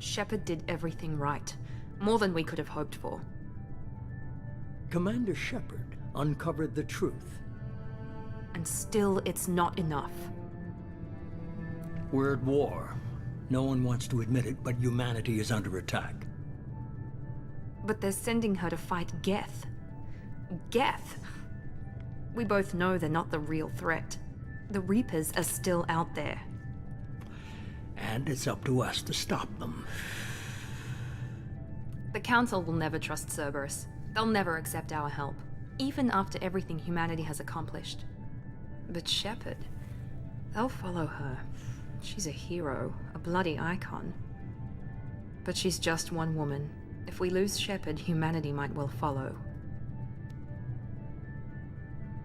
Shepard did everything right. More than we could have hoped for. Commander Shepard uncovered the truth. And still, it's not enough. We're at war. No one wants to admit it, but humanity is under attack. But they're sending her to fight Geth. Geth! We both know they're not the real threat. The Reapers are still out there. And it's up to us to stop them. The Council will never trust Cerberus. They'll never accept our help, even after everything humanity has accomplished. But Shepard, they'll follow her. She's a hero, a bloody icon. But she's just one woman. If we lose Shepard, humanity might well follow.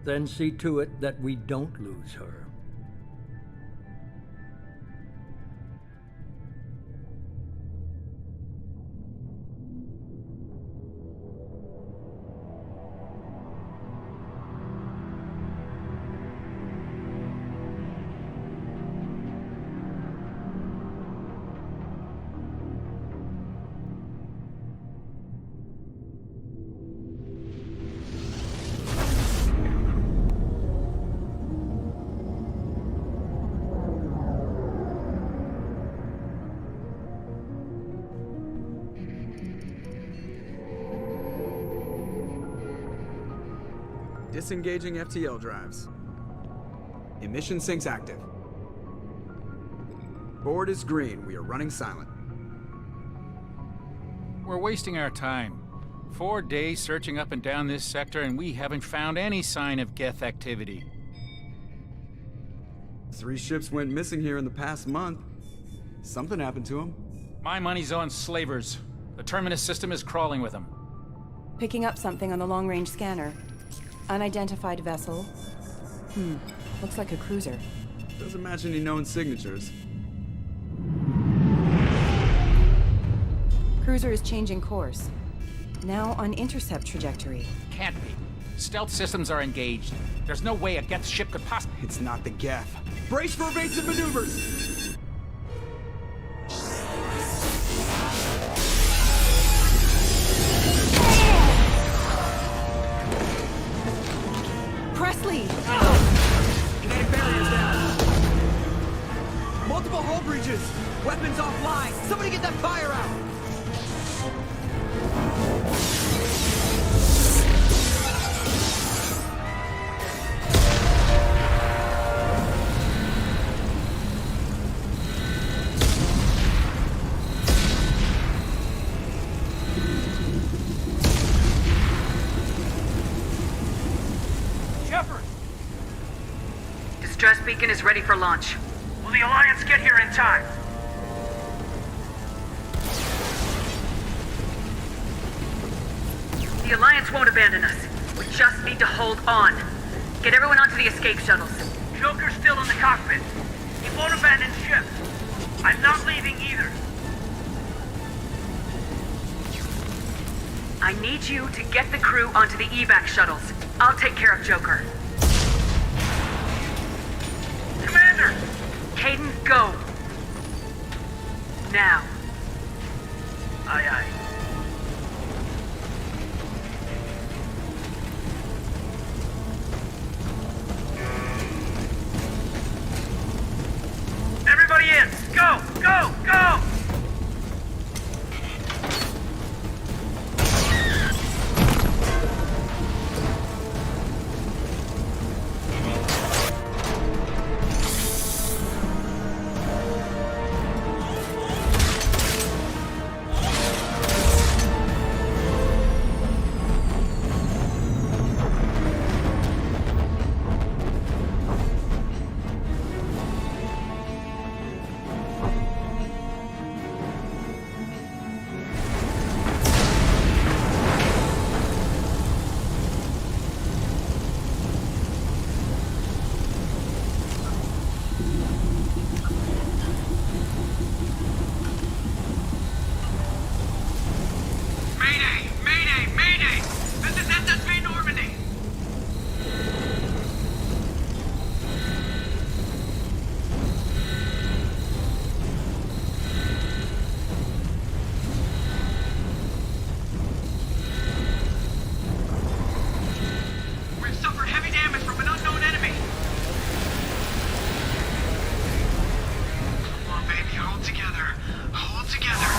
Then see to it that we don't lose her. Disengaging FTL drives. Emission sinks active. Board is green. We are running silent. We're wasting our time. 4 days searching up and down this sector, and we haven't found any sign of Geth activity. 3 ships went missing here in the past month. Something happened to them. My money's on slavers. The Terminus system is crawling with them. Picking up something on the long-range scanner. Unidentified vessel. Looks like a cruiser. Doesn't match any known signatures. Cruiser is changing course. Now on intercept trajectory. Can't be. Stealth systems are engaged. There's no way a Geth ship could possibly... It's not the Geth. Brace for evasive maneuvers! Presley! Kinetic barriers down. Multiple hull breaches. Weapons offline. Somebody get that fire out. Distress beacon is ready for launch. Will the Alliance get here in time? The Alliance won't abandon us. We just need to hold on. Get everyone onto the escape shuttles. Joker's still in the cockpit. He won't abandon ship. I'm not leaving either. I need you to get the crew onto the evac shuttles. I'll take care of Joker. Commander! Caden, go! Now. Aye, aye. Everybody in! Go! Go! Go! together. Hold together.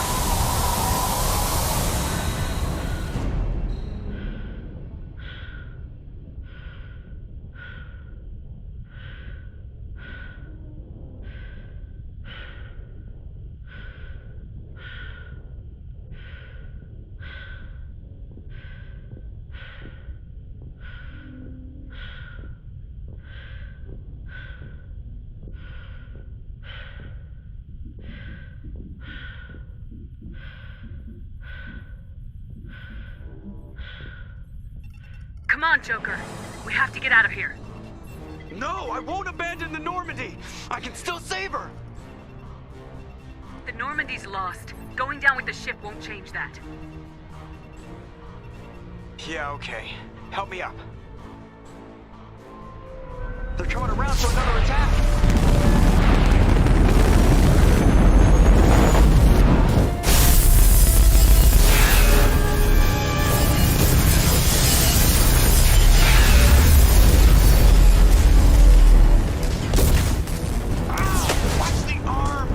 Come on, Joker. We have to get out of here. No, I won't abandon the Normandy. I can still save her. The Normandy's lost. Going down with the ship won't change that. Yeah, okay. Help me up. They're coming around to another attack. Watch the arm!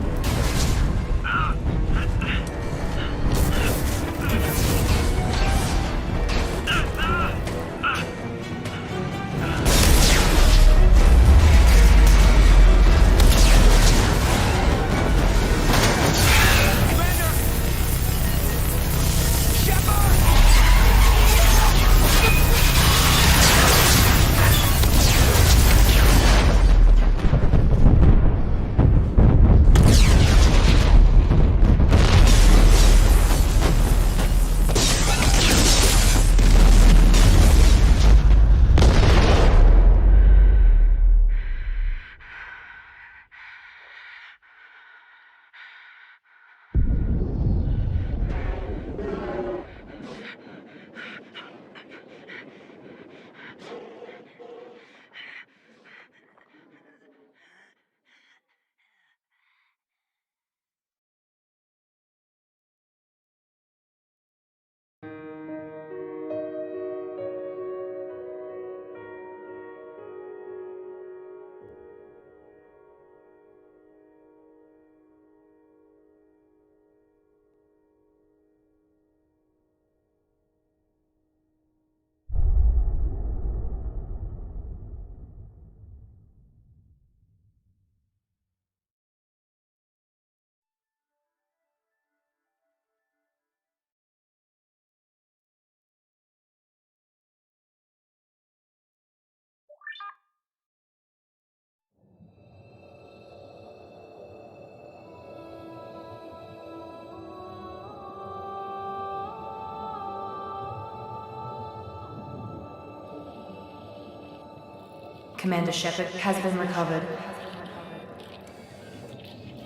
Commander Shepard has been recovered.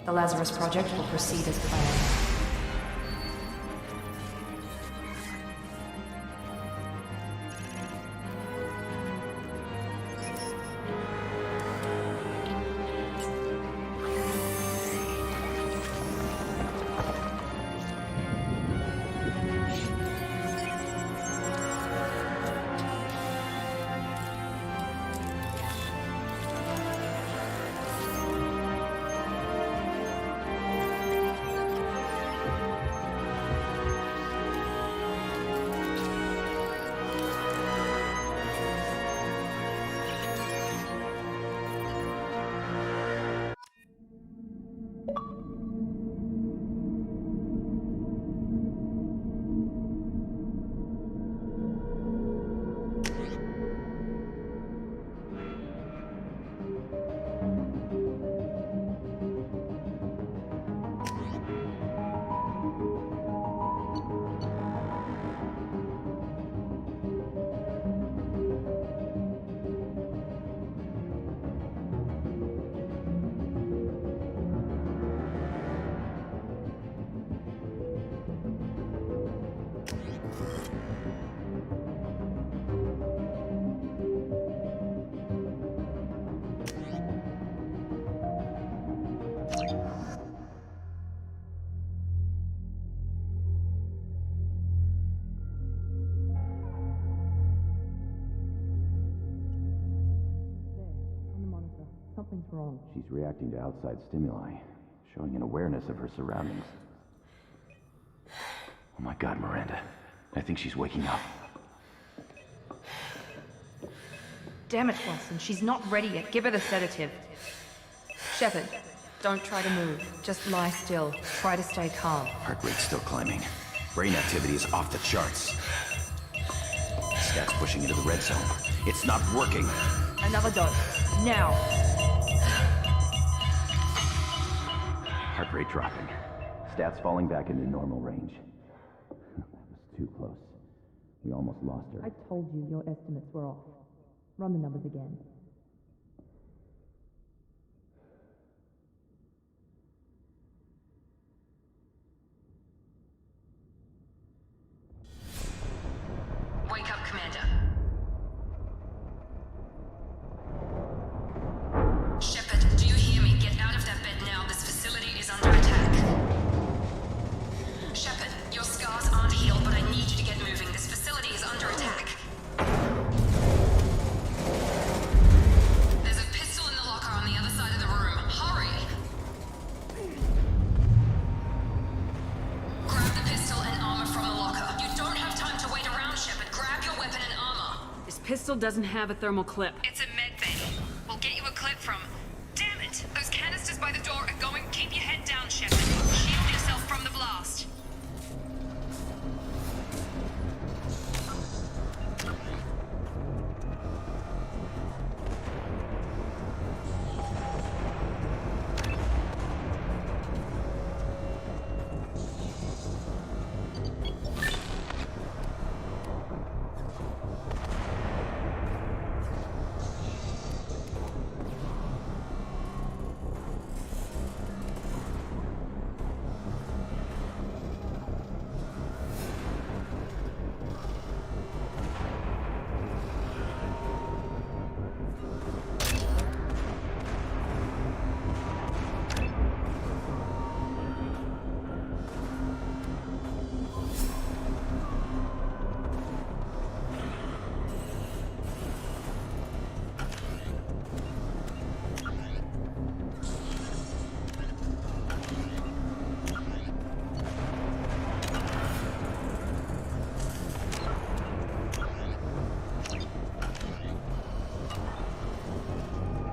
The Lazarus Project will proceed as planned. She's reacting to outside stimuli. showing an awareness of her surroundings. Oh my god, Miranda. I think she's waking up. Damn it, Watson. She's not ready yet. Give her the sedative. Shepard, don't try to move. Just lie still. Try to stay calm. Heart rate's still climbing. Brain activity is off the charts. Stats pushing into the red zone. It's not working. Another dose. Now. Heart rate dropping. Stats falling back into normal range. That was too close. We almost lost her. I told you your estimates were off. Run the numbers again. Wake up, Commander. Shepard, do you hear me? Get out of that bed now. This facility is under attack. Shepard, your scars aren't healed, but I need you to get moving. This facility is under attack. There's a pistol in the locker on the other side of the room. Hurry! Grab the pistol and armor from the locker. You don't have time to wait around, Shepard. Grab your weapon and armor. This pistol doesn't have a thermal clip. It's a med bay. We'll get you a clip from... Damn it! Those canisters by the door are going... Keep your head down, Shepard. Shield yourself from the blast.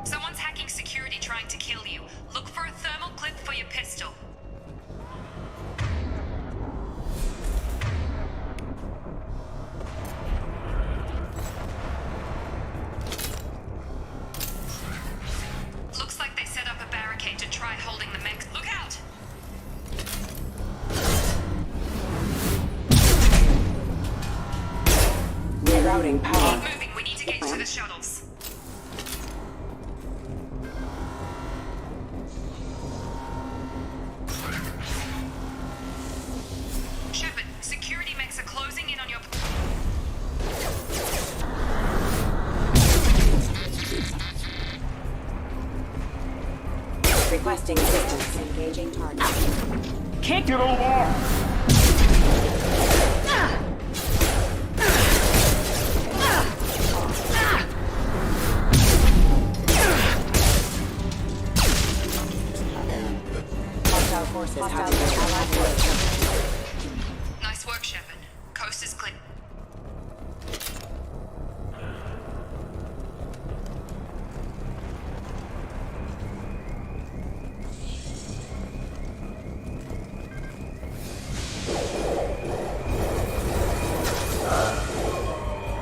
Someone's hacking security trying to kill you. Look for a thermal clip for your pistol. Looks like they set up a barricade to try holding the mech. Look out! Rerouting power. Keep moving. We need to get to the shuttles. Shepard, security mechs are closing in on your... Requesting assistance. Engaging target. Get over! Hostile forces have been allied. Nice work, Shepard. Coast is clear.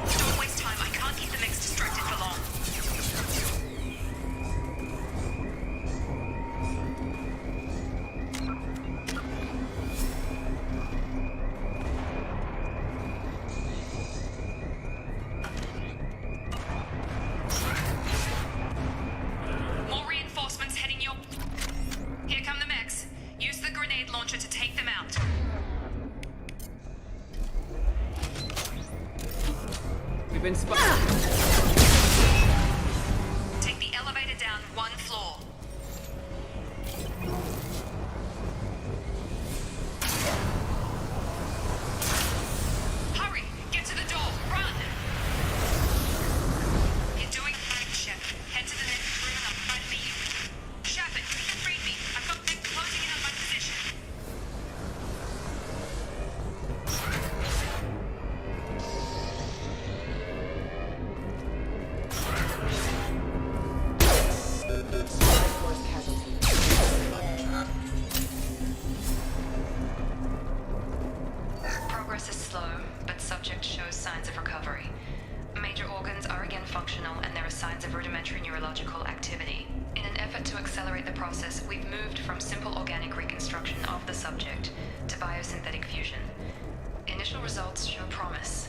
Don't waste time. I can't keep the mix distracted for long. More reinforcements heading your... Here come the mechs. Use the grenade launcher to take them out. We've been spotted. Take the elevator down one floor. Hurry! Get to the door! Run! You're doing fine, Shepard. Head to the next room and I'll try to meet you. Shepard, you can read me. I've got mech closing moved from simple organic reconstruction of the subject to biosynthetic fusion. Initial results show promise.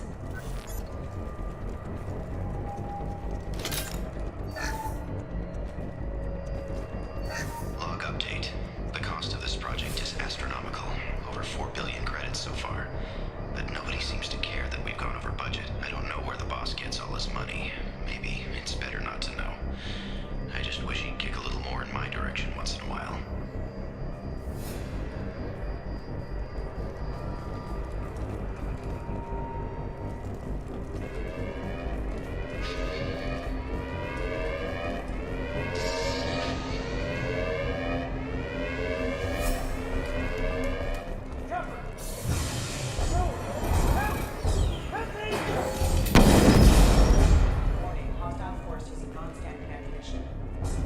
Log update. The cost of this project is astronomical. Over 4 billion credits so far. But nobody seems to care that we've gone over budget. I don't know where the boss gets all his money. Maybe it's better not to know. I just wish he'd kick a little more in my direction once in a while.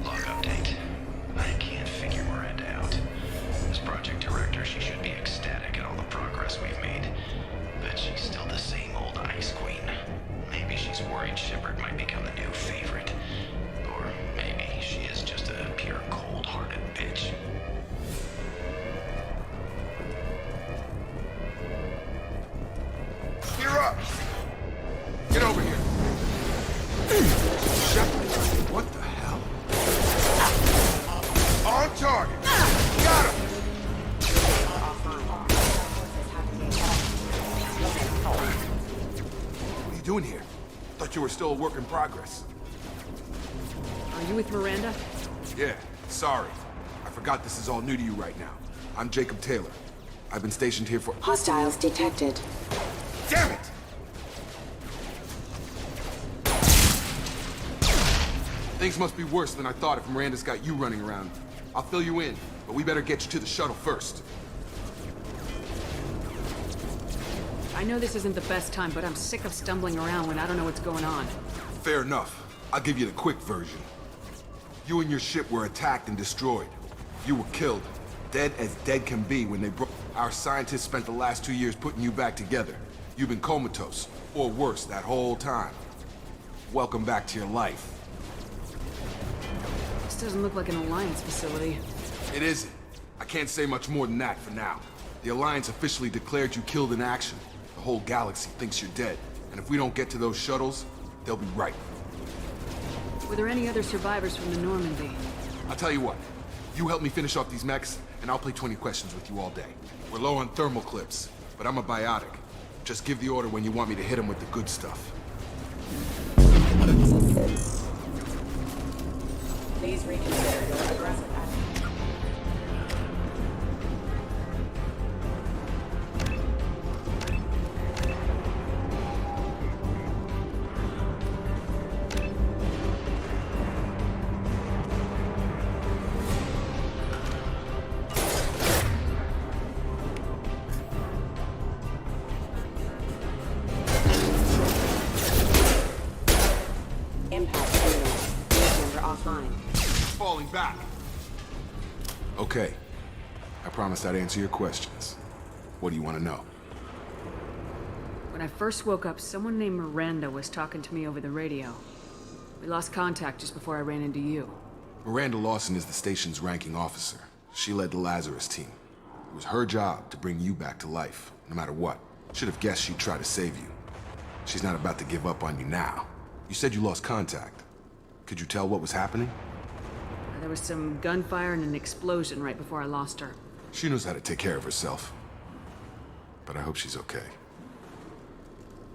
Log update. I can't figure Miranda out. As project director, she should be ecstatic at all the progress we've made. But she's still the same old ice queen. Maybe she's worried Shepard might become the new favorite. Or maybe she is just a pure cold-hearted bitch. You're up! Get over here! Shepard, what the hell? On target! Got him! What are you doing here? Thought you were still a work in progress. Are you with Miranda? Yeah, sorry. I forgot this is all new to you right now. I'm Jacob Taylor. I've been stationed here for— Hostiles detected. Damn it! Things must be worse than I thought if Miranda's got you running around. I'll fill you in, but we better get you to the shuttle first. I know this isn't the best time, but I'm sick of stumbling around when I don't know what's going on. Fair enough. I'll give you the quick version. You and your ship were attacked and destroyed. You were killed. Dead as dead can be when they broke. Our scientists spent the last 2 years putting you back together. You've been comatose, or worse, that whole time. Welcome back to your life. This doesn't look like an Alliance facility. It isn't. I can't say much more than that for now. The Alliance officially declared you killed in action. The whole galaxy thinks you're dead. And if we don't get to those shuttles, they'll be right. Were there any other survivors from the Normandy? I'll tell you what. You help me finish off these mechs, and I'll play 20 questions with you all day. We're low on thermal clips, but I'm a biotic. Just give the order when you want me to hit them with the good stuff. Please reconsider your aggressive attitude. Impact imminent. Member offline. Falling back. Okay. I promised I'd answer your questions. What do you want to know? When I first woke up, someone named Miranda was talking to me over the radio. We lost contact just before I ran into you. Miranda Lawson is the station's ranking officer. She led the Lazarus team. It was her job to bring you back to life, no matter what. Should have guessed she'd try to save you. She's not about to give up on you now. You said you lost contact. Could you tell what was happening? There was some gunfire and an explosion right before I lost her. She knows how to take care of herself. But I hope she's okay.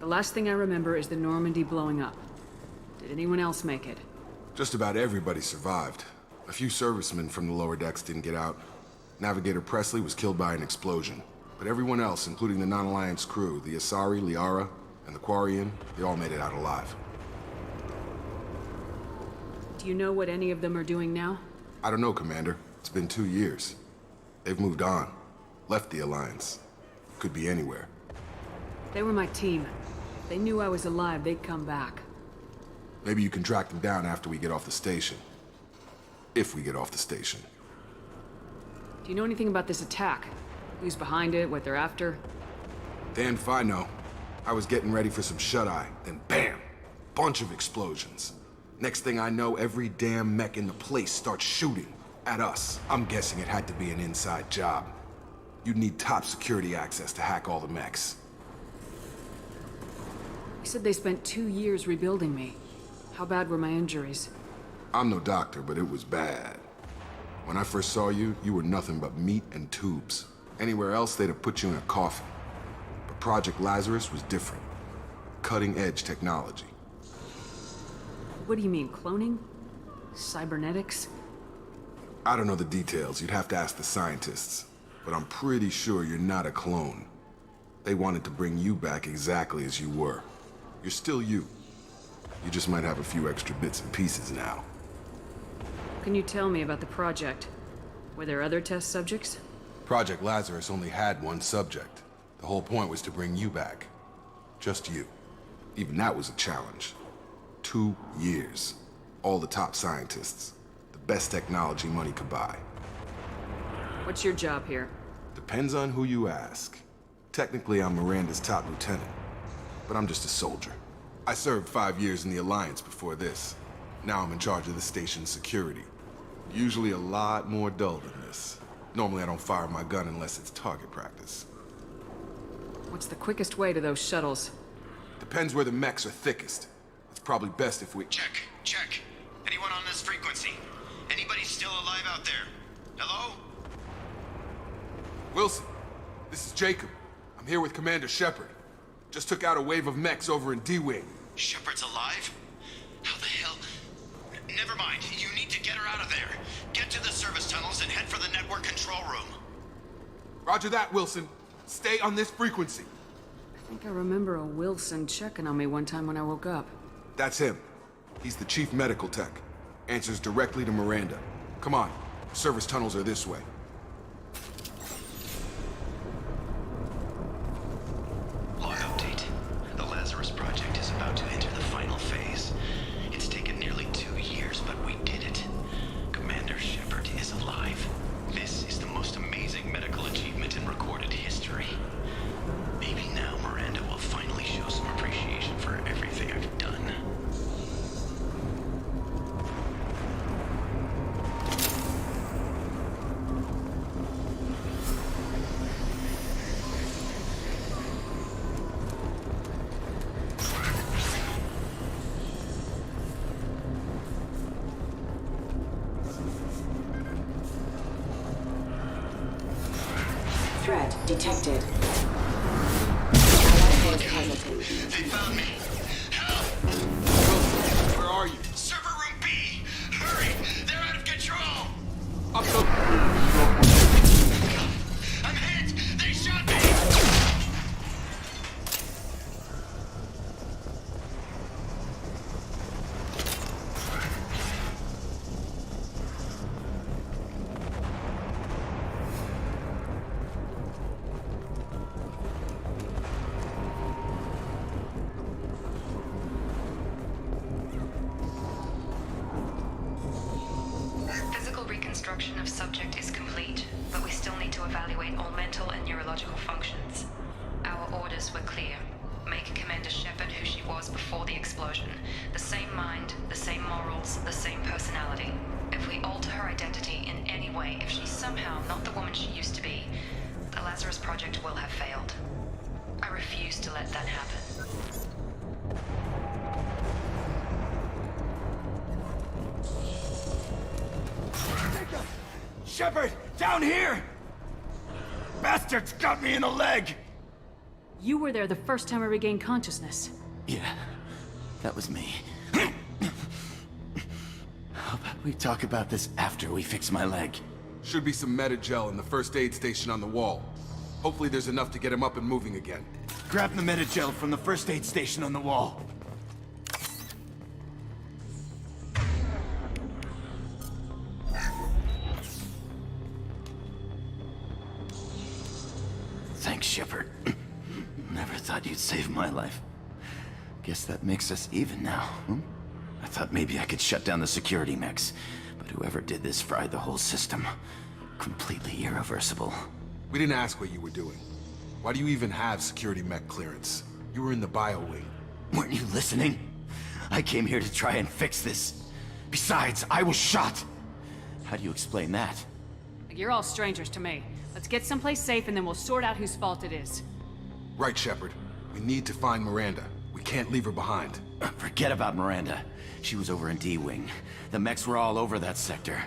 The last thing I remember is the Normandy blowing up. Did anyone else make it? Just about everybody survived. A few servicemen from the lower decks didn't get out. Navigator Presley was killed by an explosion. But everyone else, including the non-Alliance crew, the Asari, Liara, and the Quarian, they all made it out alive. Do you know what any of them are doing now? I don't know, Commander. It's been 2 years. They've moved on. Left the Alliance. Could be anywhere. They were my team. If they knew I was alive, they'd come back. Maybe you can track them down after we get off the station. If we get off the station. Do you know anything about this attack? Who's behind it, what they're after? Damned if I know. I was getting ready for some shut-eye, then bam! Bunch of explosions. Next thing I know, every damn mech in the place starts shooting. At us, I'm guessing it had to be an inside job. You'd need top security access to hack all the mechs. You said they spent 2 years rebuilding me. How bad were my injuries? I'm no doctor, but it was bad. When I first saw you, you were nothing but meat and tubes. Anywhere else, they'd have put you in a coffin. But Project Lazarus was different. Cutting-edge technology. What do you mean, cloning? Cybernetics? I don't know the details. You'd have to ask the scientists. But I'm pretty sure you're not a clone. They wanted to bring you back exactly as you were. You're still you. You just might have a few extra bits and pieces now. Can you tell me about the project? Were there other test subjects? Project Lazarus only had one subject. The whole point was to bring you back. Just you. Even that was a challenge. 2 years. All the top scientists. The best technology money could buy. What's your job here? Depends on who you ask. Technically, I'm Miranda's top lieutenant. But I'm just a soldier. I served 5 years in the Alliance before this. Now I'm in charge of the station's security. Usually a lot more dull than this. Normally I don't fire my gun unless it's target practice. What's the quickest way to those shuttles? Depends where the mechs are thickest. It's probably best if we... Check. Anyone on this frequency? Anybody still alive out there? Hello? Wilson, this is Jacob. I'm here with Commander Shepard. Just took out a wave of mechs over in D-Wing. Shepard's alive? How the hell? Never mind. You need to get her out of there. Get to the service tunnels and head for the network control room. Roger that, Wilson. Stay on this frequency. I think I remember a Wilson checking on me one time when I woke up. That's him. He's the chief medical tech. Answers directly to Miranda. Come on. Service tunnels are this way. Log update. The Lazarus Project is about to enter the final phase. It's taken nearly 2 years, but we did it. Commander Shepard is alive. This is the most amazing medical achievement in recorded history. Maybe now Miranda will finally show some appreciation for everything I've done. Threat detected. They found me. Help! Wilson, where are you? Server room B! Hurry! They're out of control! I'm hit! They shot me! Physical reconstruction of subject is complete, but we still need to evaluate all mental and neurological functions. Our orders were clear. Make Commander Shepard who she was before the explosion. The same mind, the same morals, the same personality. If we alter her identity in any way, if she's somehow not the woman she used to be, the Lazarus Project will have failed. I refuse to let that happen. Shepard! Down here! Bastards got me in the leg! You were there the first time I regained consciousness. Yeah, that was me. How about we talk about this after we fix my leg? Should be some Metagel in the first aid station on the wall. Hopefully there's enough to get him up and moving again. Grab the Metagel from the first aid station on the wall. Thanks, Shepard. Never thought you'd save my life. Guess that makes us even now, huh? I thought maybe I could shut down the security mechs, but whoever did this fried the whole system. Completely irreversible. We didn't ask what you were doing. Why do you even have security mech clearance? You were in the bio wing. Weren't you listening? I came here to try and fix this. Besides, I was shot. How do you explain that? You're all strangers to me. Let's get someplace safe and then we'll sort out whose fault it is. Right, Shepard. We need to find Miranda. We can't leave her behind. Forget about Miranda. She was over in D-Wing. The mechs were all over that sector.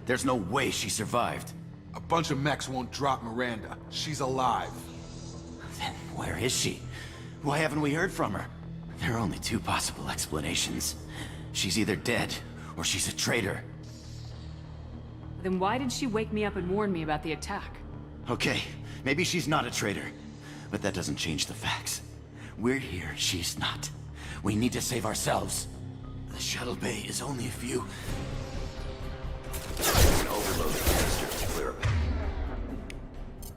There's no way she survived. A bunch of mechs won't drop Miranda. She's alive. Then where is she? Why haven't we heard from her? There are only two possible explanations. She's either dead, or she's a traitor. Then why did she wake me up and warn me about the attack? Okay, maybe she's not a traitor. But that doesn't change the facts. We're here, she's not. We need to save ourselves. The shuttle bay is only a few... An overloaded canister to clear a bay.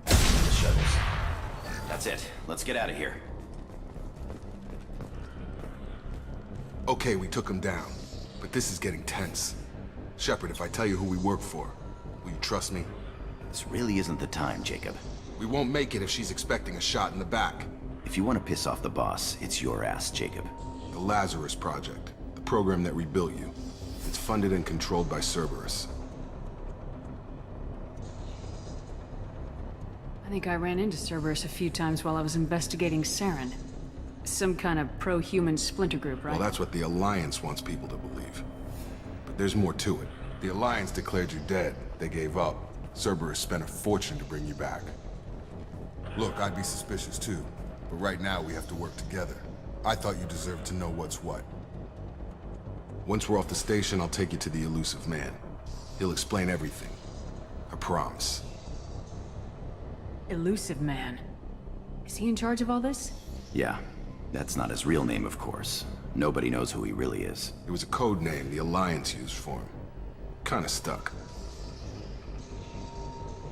The shuttles. That's it. Let's get out of here. Okay, we took him down. But this is getting tense. Shepard, if I tell you who we work for, will you trust me? This really isn't the time, Jacob. We won't make it if she's expecting a shot in the back. If you want to piss off the boss, it's your ass, Jacob. The Lazarus Project, the program that rebuilt you. It's funded and controlled by Cerberus. I think I ran into Cerberus a few times while I was investigating Saren. Some kind of pro-human splinter group, right? Well, that's what the Alliance wants people to believe. But there's more to it. The Alliance declared you dead. They gave up. Cerberus spent a fortune to bring you back. Look, I'd be suspicious too. But right now, we have to work together. I thought you deserved to know what's what. Once we're off the station, I'll take you to the elusive man. He'll explain everything. I promise. Elusive man. Is he in charge of all this? Yeah. That's not his real name, of course. Nobody knows who he really is. It was a code name the Alliance used for him. Kinda stuck.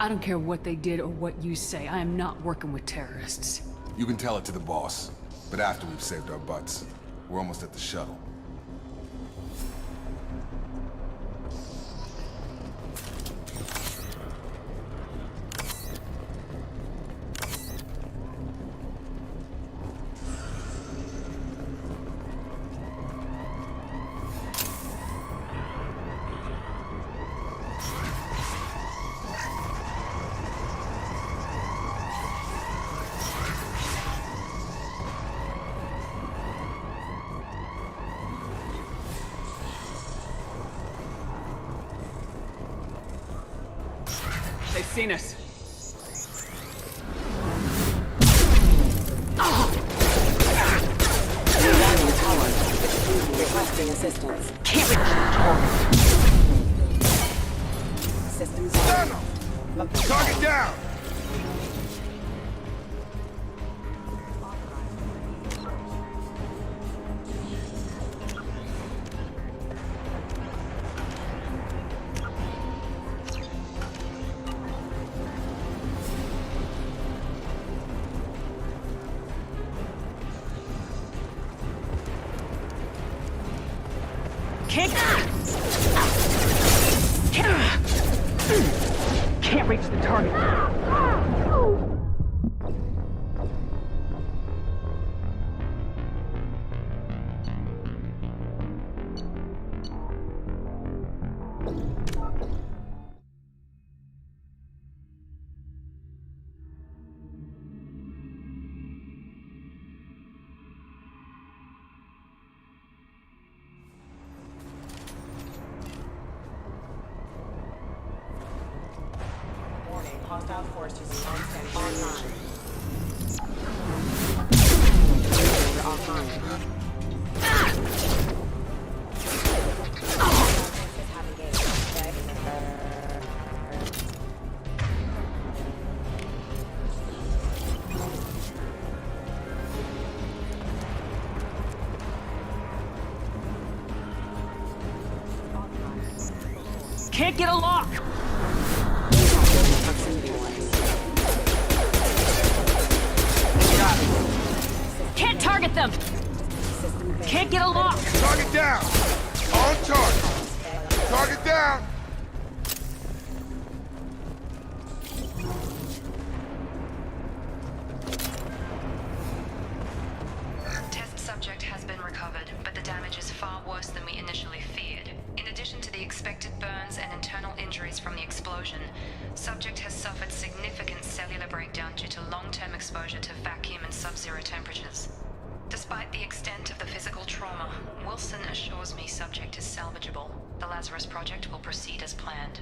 I don't care what they did or what you say. I am not working with terrorists. You can tell it to the boss. But after we've saved our butts. We're almost at the shuttle. They've seen us. Requesting assistance. Can't reach. Systems. Target down! Can't reach the target. Hostile forces on online. Offline. Can't get a lock. Can't target them! Can't get a lock! Target down! On target! Target down! Test subject has been recovered, but the damage is far worse than we initially feared. In addition to the expected burns and internal injuries, injuries from the explosion, subject has suffered significant cellular breakdown due to long-term exposure to vacuum and sub-zero temperatures. Despite the extent of the physical trauma, Wilson assures me subject is salvageable. The Lazarus Project will proceed as planned.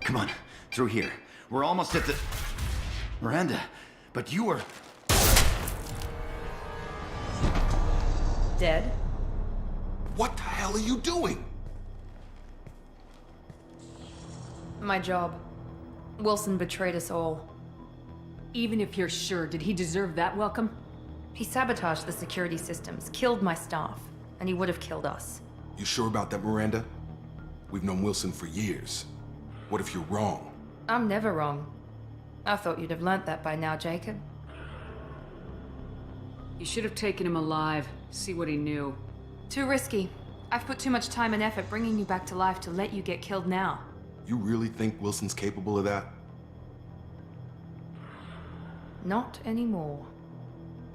Come on, through here. We're almost at the... Miranda, but you were... Dead? What the hell are you doing? My job. Wilson betrayed us all. Even if you're sure, did he deserve that welcome? He sabotaged the security systems, killed my staff, and he would have killed us. You sure about that, Miranda? We've known Wilson for years. What if you're wrong? I'm never wrong. I thought you'd have learnt that by now, Jacob. You should have taken him alive, see what he knew. Too risky. I've put too much time and effort bringing you back to life to let you get killed now. You really think Wilson's capable of that? Not anymore.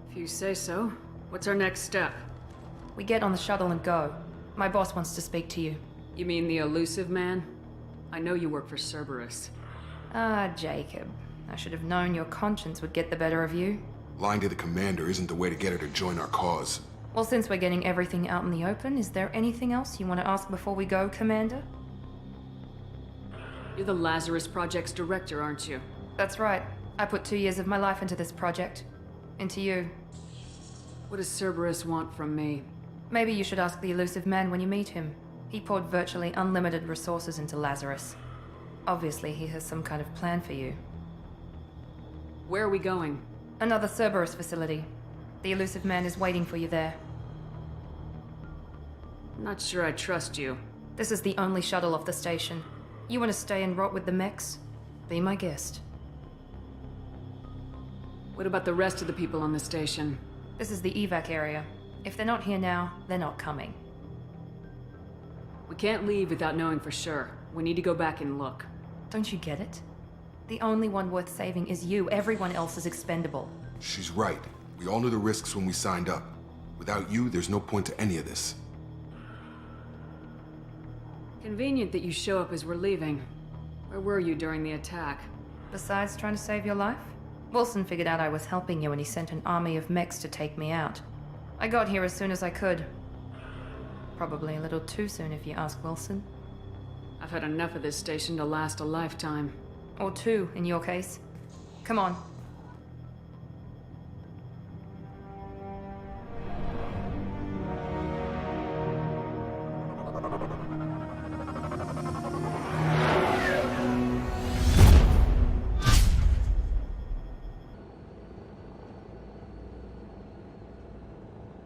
If you say so. What's our next step? We get on the shuttle and go. My boss wants to speak to you. You mean the elusive man? I know you work for Cerberus. Ah, Jacob. I should have known your conscience would get the better of you. Lying to the commander isn't the way to get her to join our cause. Well, since we're getting everything out in the open, is there anything else you want to ask before we go, Commander? You're the Lazarus Project's director, aren't you? That's right. I put 2 years of my life into this project. Into you. What does Cerberus want from me? Maybe you should ask the elusive man when you meet him. He poured virtually unlimited resources into Lazarus. Obviously, he has some kind of plan for you. Where are we going? Another Cerberus facility. The elusive man is waiting for you there. I'm not sure I trust you. This is the only shuttle off the station. You want to stay and rot with the mechs? Be my guest. What about the rest of the people on the station? This is the evac area. If they're not here now, they're not coming. We can't leave without knowing for sure. We need to go back and look. Don't you get it? The only one worth saving is you. Everyone else is expendable. She's right. We all knew the risks when we signed up. Without you, there's no point to any of this. Convenient that you show up as we're leaving. Where were you during the attack? Besides trying to save your life? Wilson figured out I was helping you and he sent an army of mechs to take me out. I got here as soon as I could. Probably a little too soon if you ask Wilson. I've had enough of this station to last a lifetime. Or two, in your case. Come on.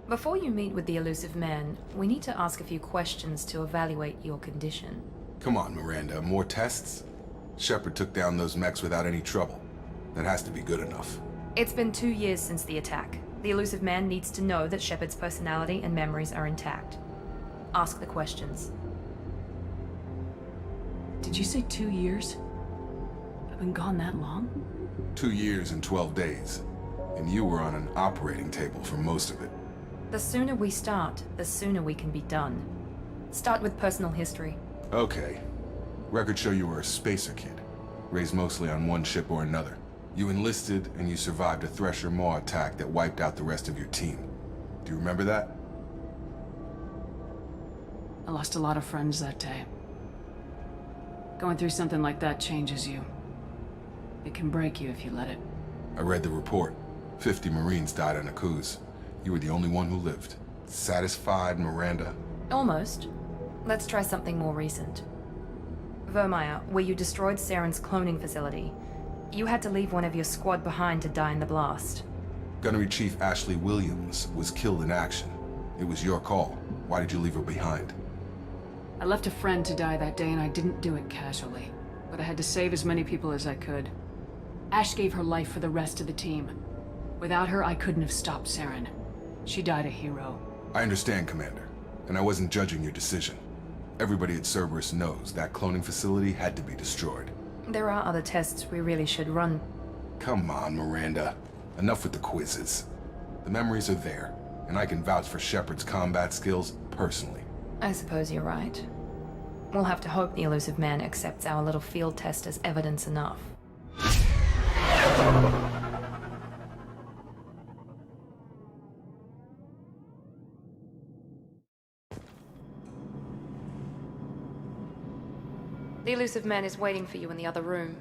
Before you meet with the elusive man, we need to ask a few questions to evaluate your condition. Come on, Miranda, more tests? Shepard took down those mechs without any trouble. That has to be good enough. It's been 2 years since the attack. The elusive man needs to know that Shepard's personality and memories are intact. Ask the questions. Did you say 2 years? I've been gone that long? 2 years and 12 days. And you were on an operating table for most of it. The sooner we start, the sooner we can be done. Start with personal history. Okay. Records show you were a spacer kid, raised mostly on one ship or another. You enlisted and you survived a Thresher Maw attack that wiped out the rest of your team. Do you remember that? I lost a lot of friends that day. Going through something like that changes you. It can break you if you let it. I read the report. 50 Marines died on a cruise. You were the only one who lived. Satisfied, Miranda? Almost. Let's try something more recent. Vermeer, where you destroyed Saren's cloning facility. You had to leave one of your squad behind to die in the blast. Gunnery Chief Ashley Williams was killed in action. It was your call. Why did you leave her behind? I left a friend to die that day and I didn't do it casually. But I had to save as many people as I could. Ash gave her life for the rest of the team. Without her, I couldn't have stopped Saren. She died a hero. I understand, Commander. And I wasn't judging your decision. Everybody at Cerberus knows that cloning facility had to be destroyed. There are other tests we really should run. Come on, Miranda. Enough with the quizzes. The memories are there, and I can vouch for Shepard's combat skills personally. I suppose you're right. We'll have to hope the elusive man accepts our little field test as evidence enough. The elusive man is waiting for you in the other room.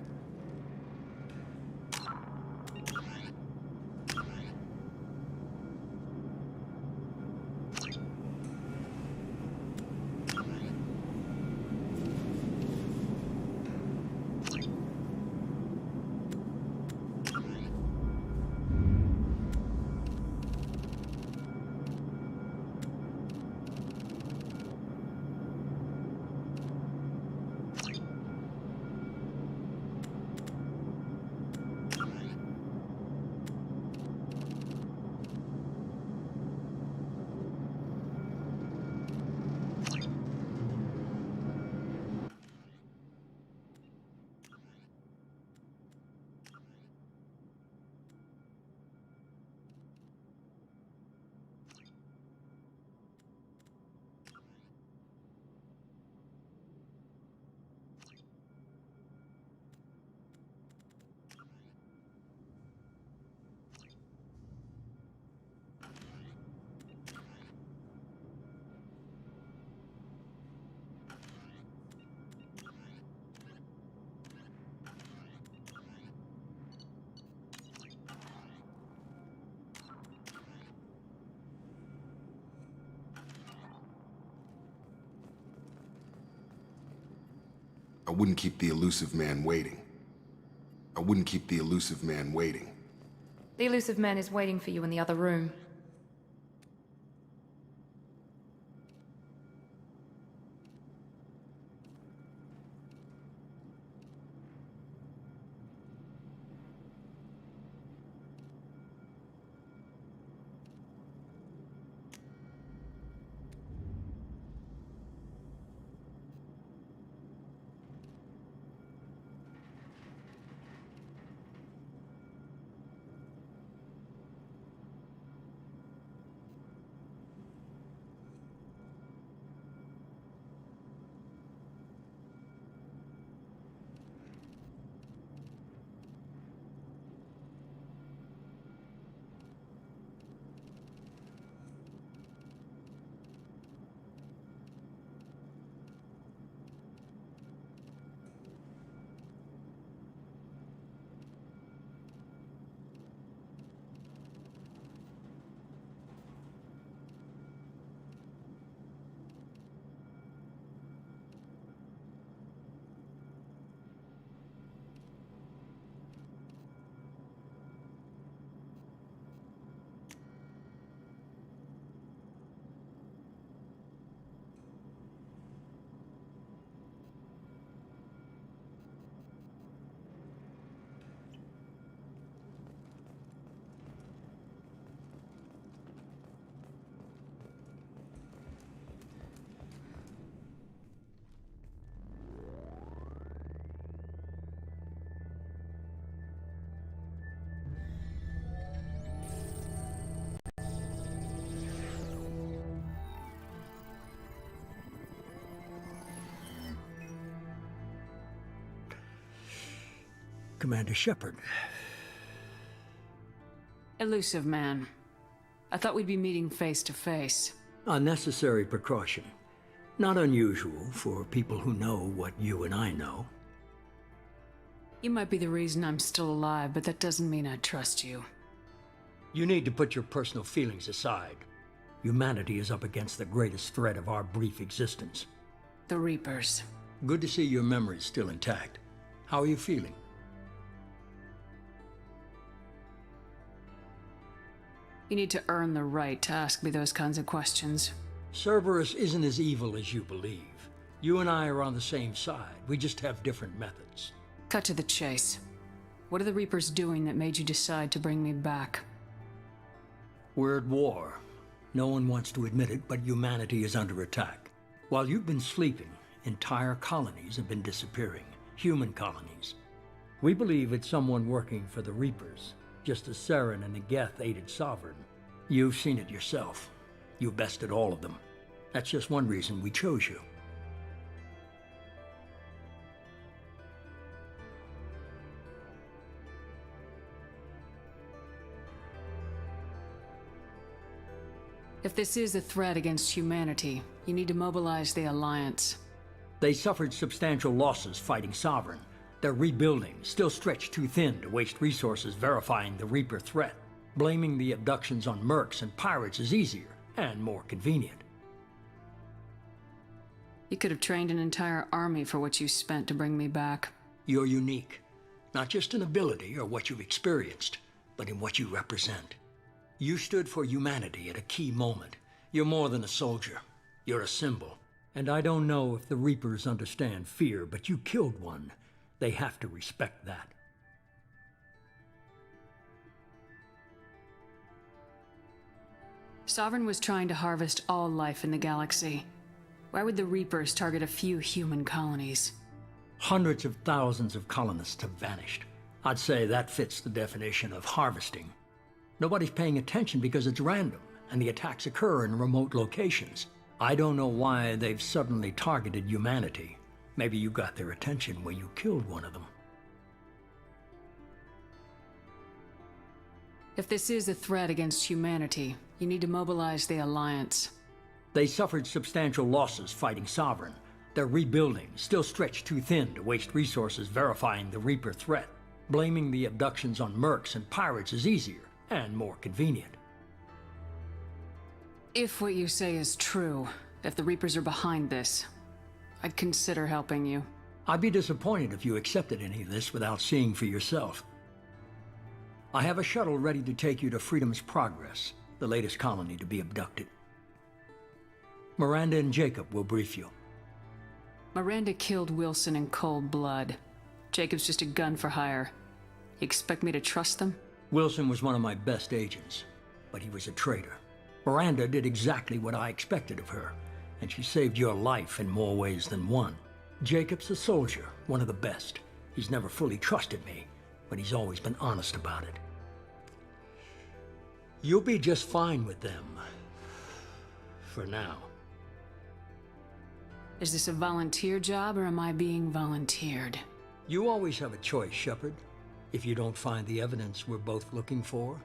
I wouldn't keep the elusive man waiting. I wouldn't keep the elusive man waiting. The elusive man is waiting for you in the other room. Commander Shepard. Elusive man. I thought we'd be meeting face to face. A necessary precaution. Not unusual for people who know what you and I know. You might be the reason I'm still alive, but that doesn't mean I trust you. You need to put your personal feelings aside. Humanity is up against the greatest threat of our brief existence. The Reapers. Good to see your memory's still intact. How are you feeling? You need to earn the right to ask me those kinds of questions. Cerberus isn't as evil as you believe. You and I are on the same side. We just have different methods. Cut to the chase. What are the Reapers doing that made you decide to bring me back? We're at war. No one wants to admit it, but humanity is under attack. While you've been sleeping, entire colonies have been disappearing. Human colonies. We believe it's someone working for the Reapers, just as Saren and the Geth aided Sovereign. You've seen it yourself. You bested all of them. That's just one reason we chose you. If this is a threat against humanity, you need to mobilize the Alliance. They suffered substantial losses fighting Sovereign. They're rebuilding, still stretched too thin to waste resources verifying the Reaper threat. Blaming the abductions on mercs and pirates is easier and more convenient. You could have trained an entire army for what you spent to bring me back. You're unique. Not just in ability or what you've experienced, but in what you represent. You stood for humanity at a key moment. You're more than a soldier. You're a symbol. And I don't know if the Reapers understand fear, but you killed one. They have to respect that. Sovereign was trying to harvest all life in the galaxy. Why would the Reapers target a few human colonies? Hundreds of thousands of colonists have vanished. I'd say that fits the definition of harvesting. Nobody's paying attention because it's random, and the attacks occur in remote locations. I don't know why they've suddenly targeted humanity. Maybe you got their attention when you killed one of them. If this is a threat against humanity, you need to mobilize the Alliance. They suffered substantial losses fighting Sovereign. They're rebuilding, still stretched too thin to waste resources verifying the Reaper threat. Blaming the abductions on mercs and pirates is easier and more convenient. If what you say is true, if the Reapers are behind this, I'd consider helping you. I'd be disappointed if you accepted any of this without seeing for yourself. I have a shuttle ready to take you to Freedom's Progress, the latest colony to be abducted. Miranda and Jacob will brief you. Miranda killed Wilson in cold blood. Jacob's just a gun for hire. You expect me to trust them? Wilson was one of my best agents, but he was a traitor. Miranda did exactly what I expected of her, and she saved your life in more ways than one. Jacob's a soldier, one of the best. He's never fully trusted me, but he's always been honest about it. You'll be just fine with them. For now. Is this a volunteer job, or am I being volunteered? You always have a choice, Shepard. If you don't find the evidence we're both looking for,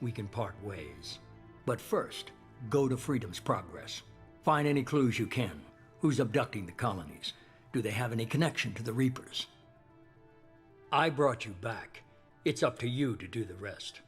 we can part ways. But first, go to Freedom's Progress. Find any clues you can. Who's abducting the colonies? Do they have any connection to the Reapers? I brought you back. It's up to you to do the rest.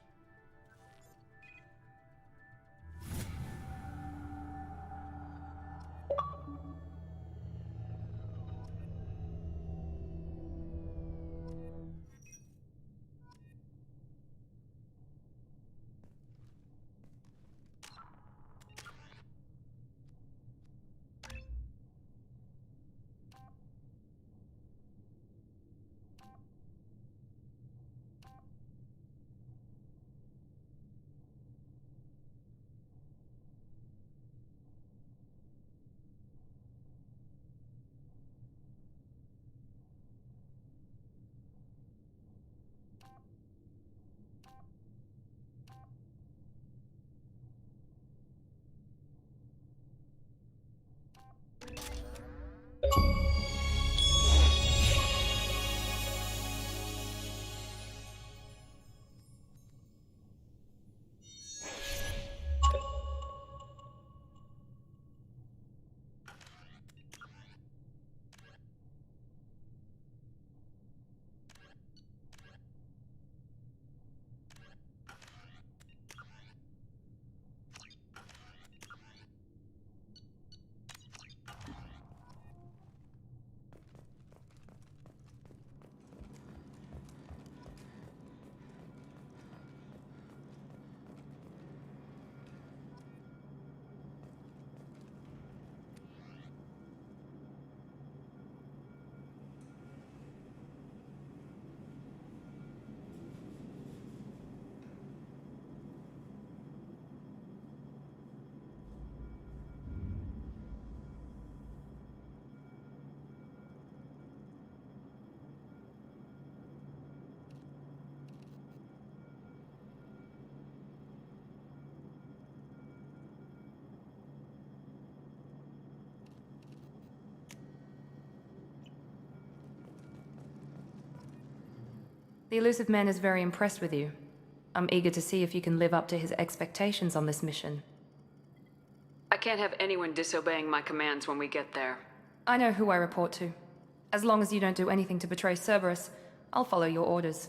The elusive man is very impressed with you. I'm eager to see if you can live up to his expectations on this mission. I can't have anyone disobeying my commands when we get there. I know who I report to. As long as you don't do anything to betray Cerberus, I'll follow your orders.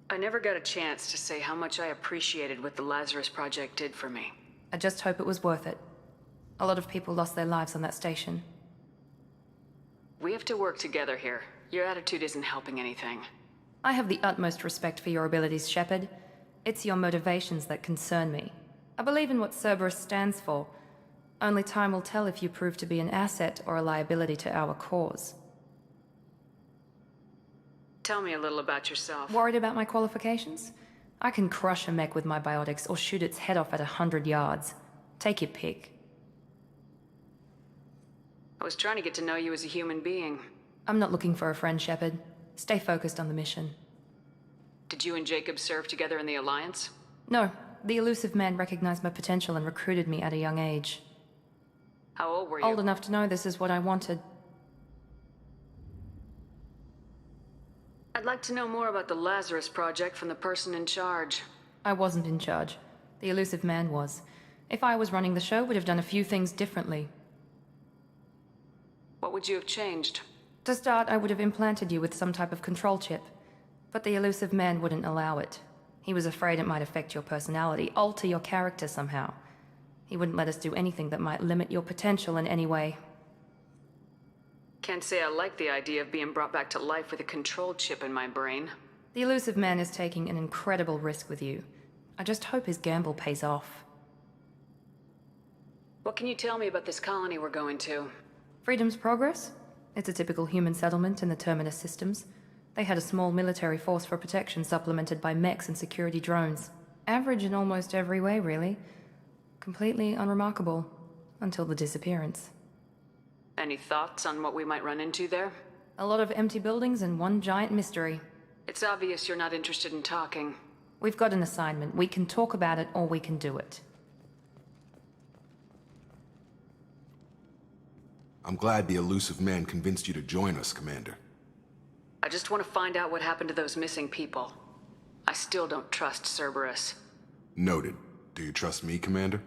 I never got a chance to say how much I appreciated what the Lazarus Project did for me. I just hope it was worth it. A lot of people lost their lives on that station. We have to work together here. Your attitude isn't helping anything. I have the utmost respect for your abilities, Shepard. It's your motivations that concern me. I believe in what Cerberus stands for. Only time will tell if you prove to be an asset or a liability to our cause. Tell me a little about yourself. Worried about my qualifications? I can crush a mech with my biotics or shoot its head off at 100 yards. Take your pick. I was trying to get to know you as a human being. I'm not looking for a friend, Shepard. Stay focused on the mission. Did you and Jacob serve together in the Alliance? No. The elusive man recognized my potential and recruited me at a young age. How old were you? Old enough to know this is what I wanted. I'd like to know more about the Lazarus Project from the person in charge. I wasn't in charge. The elusive man was. If I was running the show, would have done a few things differently. What would you have changed? To start, I would have implanted you with some type of control chip. But the elusive man wouldn't allow it. He was afraid it might affect your personality, alter your character somehow. He wouldn't let us do anything that might limit your potential in any way. Can't say I like the idea of being brought back to life with a control chip in my brain. The elusive man is taking an incredible risk with you. I just hope his gamble pays off. What can you tell me about this colony we're going to? Freedom's Progress? It's a typical human settlement in the Terminus systems. They had a small military force for protection supplemented by mechs and security drones. Average in almost every way, really. Completely unremarkable. Until the disappearance. Any thoughts on what we might run into there? A lot of empty buildings and one giant mystery. It's obvious you're not interested in talking. We've got an assignment. We can talk about it or we can do it. I'm glad the elusive man convinced you to join us, Commander. I just want to find out what happened to those missing people. I still don't trust Cerberus. Noted. Do you trust me, Commander?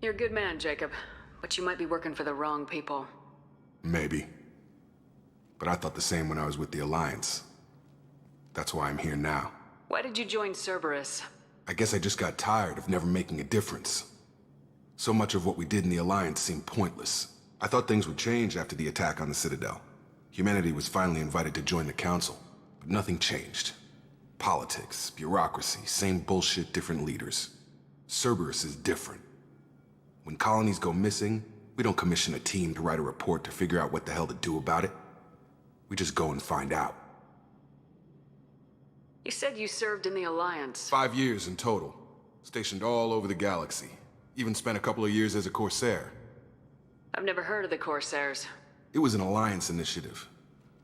You're a good man, Jacob. But you might be working for the wrong people. Maybe. But I thought the same when I was with the Alliance. That's why I'm here now. Why did you join Cerberus? I guess I just got tired of never making a difference. So much of what we did in the Alliance seemed pointless. I thought things would change after the attack on the Citadel. Humanity was finally invited to join the Council, but nothing changed. Politics, bureaucracy, same bullshit, different leaders. Cerberus is different. When colonies go missing, we don't commission a team to write a report to figure out what the hell to do about it. We just go and find out. You said you served in the Alliance. 5 years in total. Stationed all over the galaxy. Even spent a couple of years as a Corsair. I've never heard of the Corsairs. It was an Alliance initiative.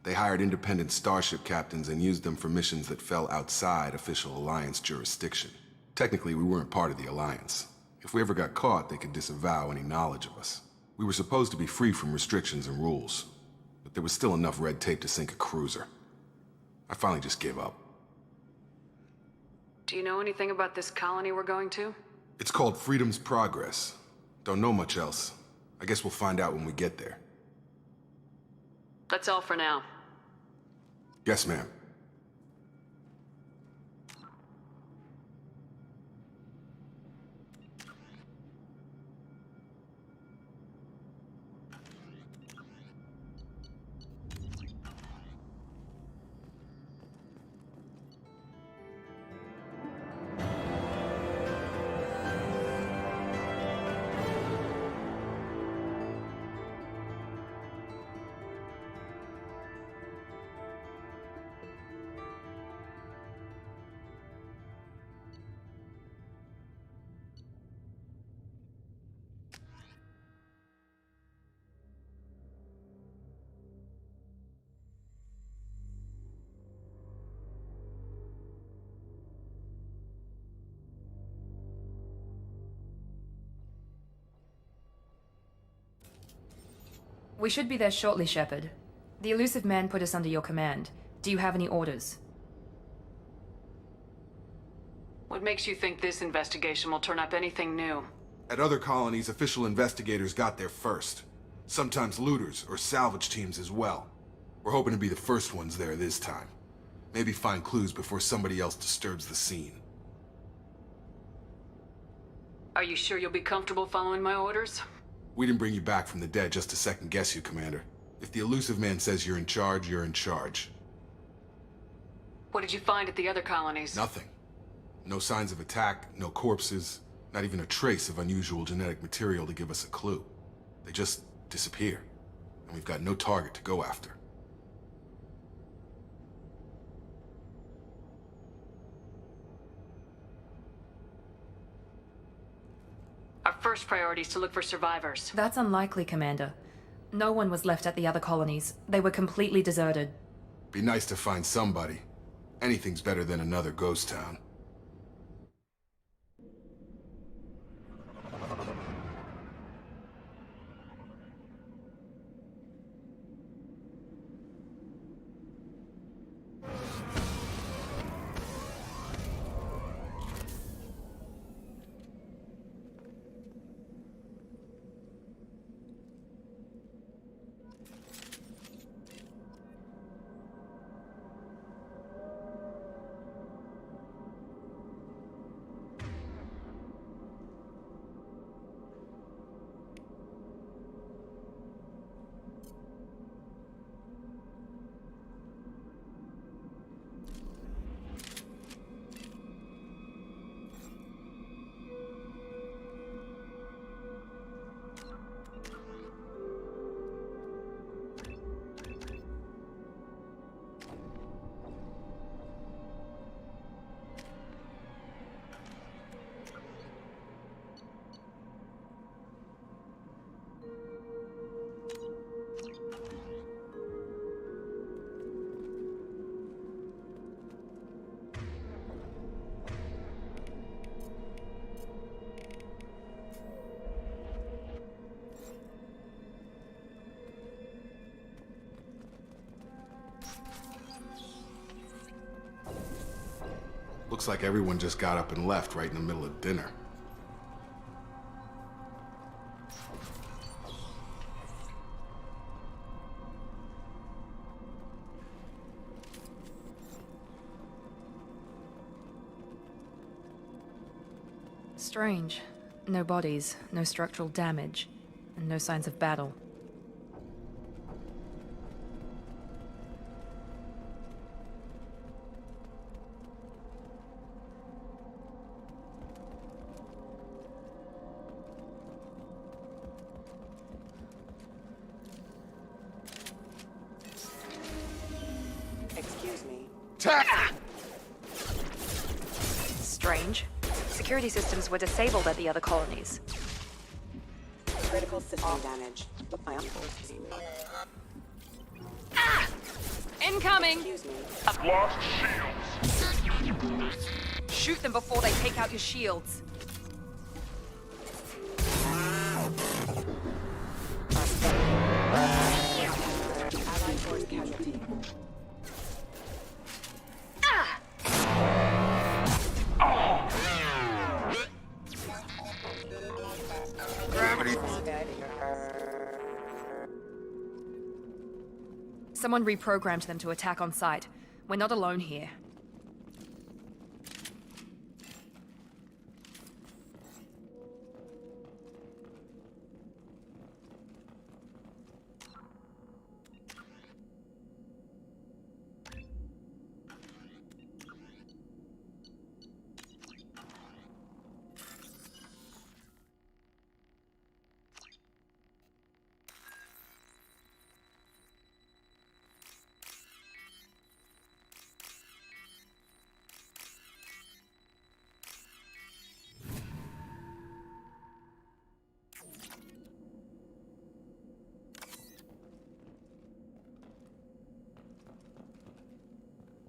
They hired independent starship captains and used them for missions that fell outside official Alliance jurisdiction. Technically, we weren't part of the Alliance. If we ever got caught, they could disavow any knowledge of us. We were supposed to be free from restrictions and rules, but there was still enough red tape to sink a cruiser. I finally just gave up. Do you know anything about this colony we're going to? It's called Freedom's Progress. Don't know much else. I guess we'll find out when we get there. That's all for now. Yes, ma'am. We should be there shortly, Shepard. The elusive man put us under your command. Do you have any orders? What makes you think this investigation will turn up anything new? At other colonies, official investigators got there first. Sometimes looters or salvage teams as well. We're hoping to be the first ones there this time. Maybe find clues before somebody else disturbs the scene. Are you sure you'll be comfortable following my orders? We didn't bring you back from the dead just to second guess you, Commander. If the elusive man says you're in charge, you're in charge. What did you find at the other colonies? Nothing. No signs of attack, no corpses, not even a trace of unusual genetic material to give us a clue. They just disappear, and we've got no target to go after. Our first priority is to look for survivors. That's unlikely, Commander. No one was left at the other colonies. They were completely deserted. Be nice to find somebody. Anything's better than another ghost town. Looks like everyone just got up and left right in the middle of dinner. Strange. No bodies, no structural damage, and no signs of battle. Excuse me. Strange. Security systems were disabled at the other colonies. Critical system damage. Incoming! Excuse me. Lost shields. Shoot them before they take out your shields. Allied force casualty. Someone reprogrammed them to attack on sight. We're not alone here.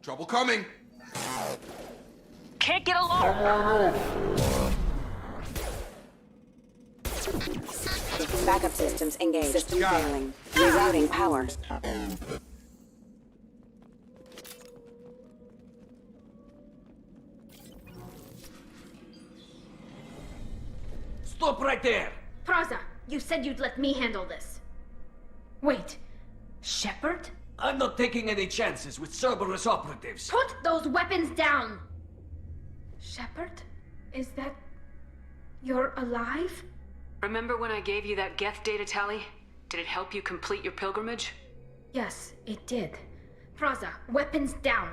Trouble coming! Can't get along! Backup systems engaged. System failing. Rerouting power. Stop right there! Praza, you said you'd let me handle this. Wait, Shepard? I'm not taking any chances with Cerberus operatives. Put those weapons down! Shepard? Is that... you're alive? Remember when I gave you that Geth data tally? Did it help you complete your pilgrimage? Yes, it did. Praza, weapons down.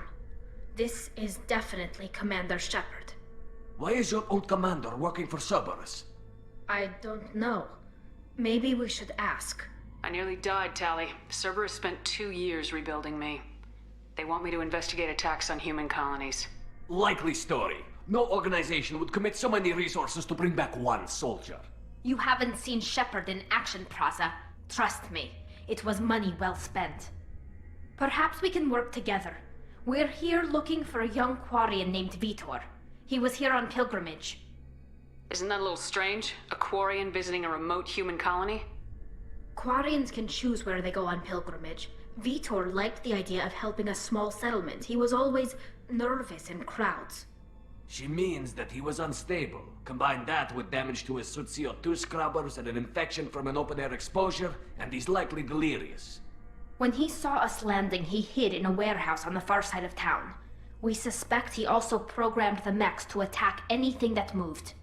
This is definitely Commander Shepard. Why is your old commander working for Cerberus? I don't know. Maybe we should ask. I nearly died, Tally. Cerberus spent 2 years rebuilding me. They want me to investigate attacks on human colonies. Likely story. No organization would commit so many resources to bring back one soldier. You haven't seen Shepard in action, Praza. Trust me, it was money well spent. Perhaps we can work together. We're here looking for a young Quarian named Vitor. He was here on pilgrimage. Isn't that a little strange? A Quarian visiting a remote human colony? Quarians can choose where they go on pilgrimage. Vitor liked the idea of helping a small settlement. He was always nervous in crowds. She means that he was unstable. Combine that with damage to his Sut CO2 scrubbers and an infection from an open-air exposure, and he's likely delirious. When he saw us landing, he hid in a warehouse on the far side of town. We suspect he also programmed the mechs to attack anything that moved.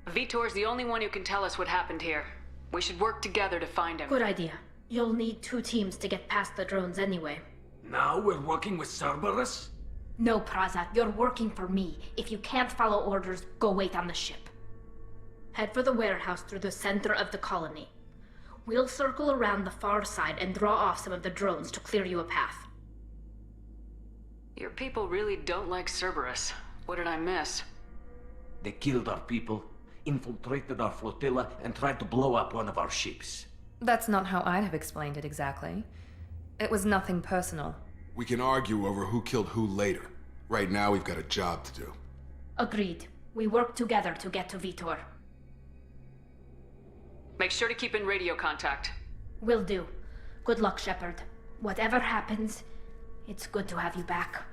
Vitor's the only one who can tell us what happened here. We should work together to find him. Good idea. You'll need 2 teams to get past the drones anyway. Now we're working with Cerberus? No, Praza, you're working for me. If you can't follow orders, go wait on the ship. Head for the warehouse through the center of the colony. We'll circle around the far side and draw off some of the drones to clear you a path. Your people really don't like Cerberus. What did I miss? They killed our people, infiltrated our flotilla, and tried to blow up one of our ships. That's not how I'd have explained it exactly. It was nothing personal. We can argue over who killed who later. Right now, we've got a job to do. Agreed. We work together to get to Vitor. Make sure to keep in radio contact. Will do. Good luck, Shepard. Whatever happens, it's good to have you back.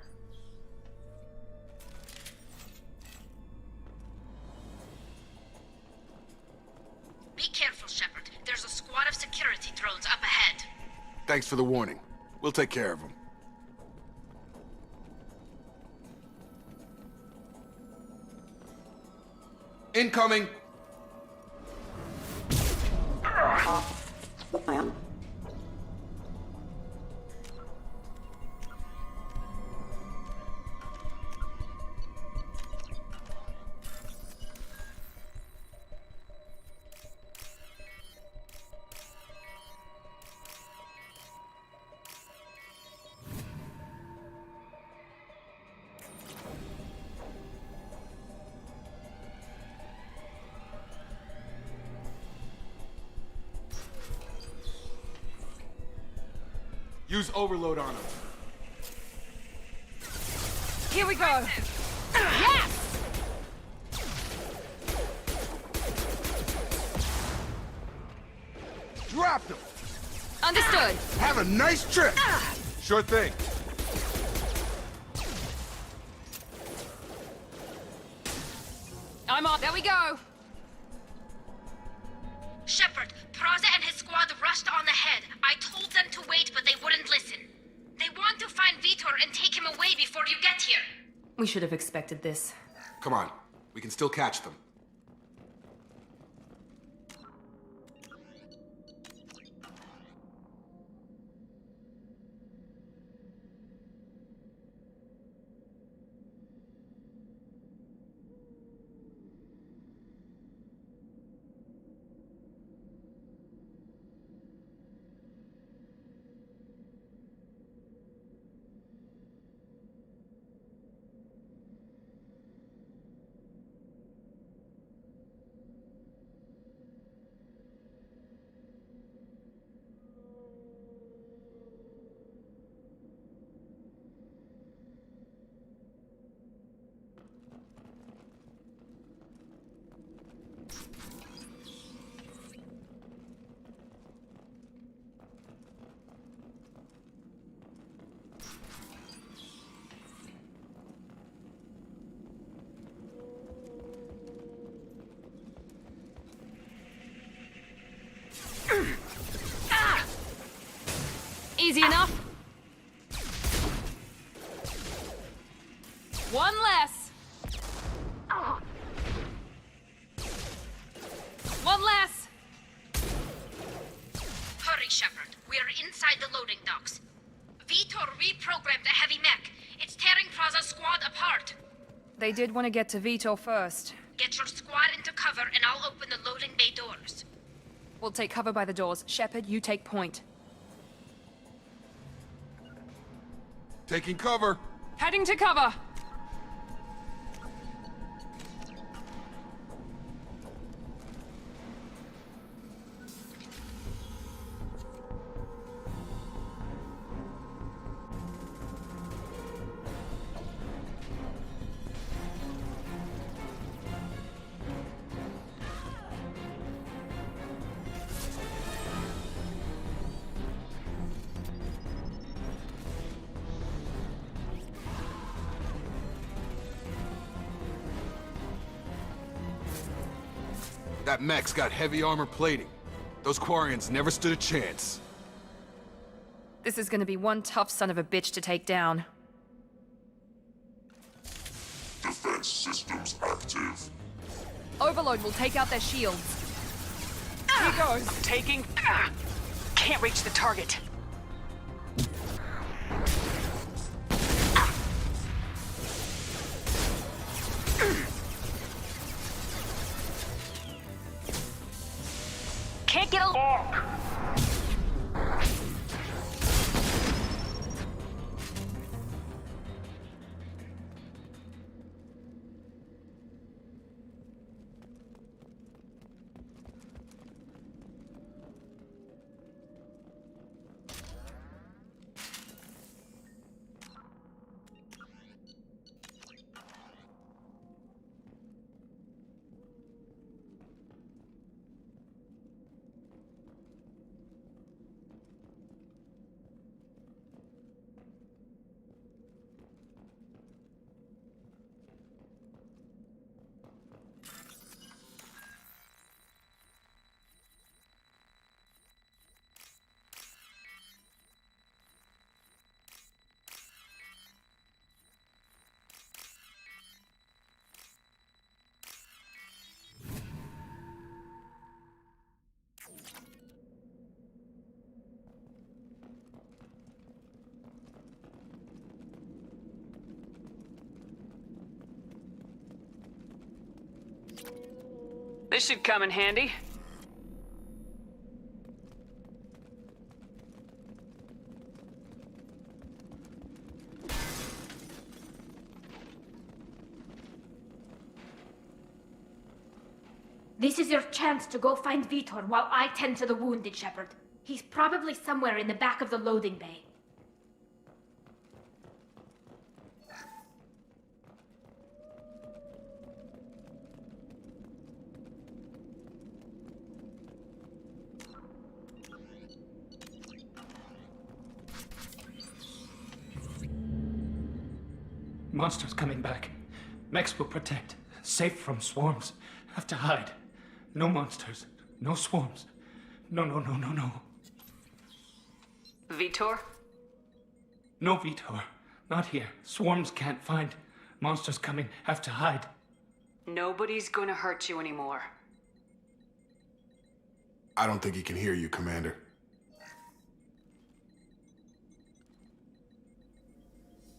Be careful, Shepard. There's a squad of security drones up ahead. Thanks for the warning. We'll take care of them. Incoming! Use overload on him. Here we go! Yes! Dropped him! Understood! Have a nice trip! Sure thing. I'm on. There we go! Shepard, Praza and his squad rushed on ahead. I told them to wait, but they wouldn't listen. They want to find Vitor and take him away before you get here. We should have expected this. Come on. We can still catch them. Easy enough. One less. One less. Hurry, Shepard. We are inside the loading docks. Vitor reprogrammed the heavy mech. It's tearing Praza's squad apart. They did want to get to Vito first. Get your squad into cover and I'll open the loading bay doors. We'll take cover by the doors. Shepard, you take point. Taking cover. Heading to cover. That mech's got heavy armor plating. Those Quarians never stood a chance. This is gonna be one tough son of a bitch to take down. Defense systems active. Overload will take out their shields. Here goes. Taking. Can't reach the target. Can't get a lock. This should come in handy. This is your chance to go find Vitor while I tend to the wounded, Shepard. He's probably somewhere in the back of the loading bay. Monsters coming back. Mechs will protect. Safe from swarms. Have to hide. No monsters. No swarms. No. Vitor? No Vitor. Not here. Swarms can't find. Monsters coming. Have to hide. Nobody's gonna hurt you anymore. I don't think he can hear you, Commander.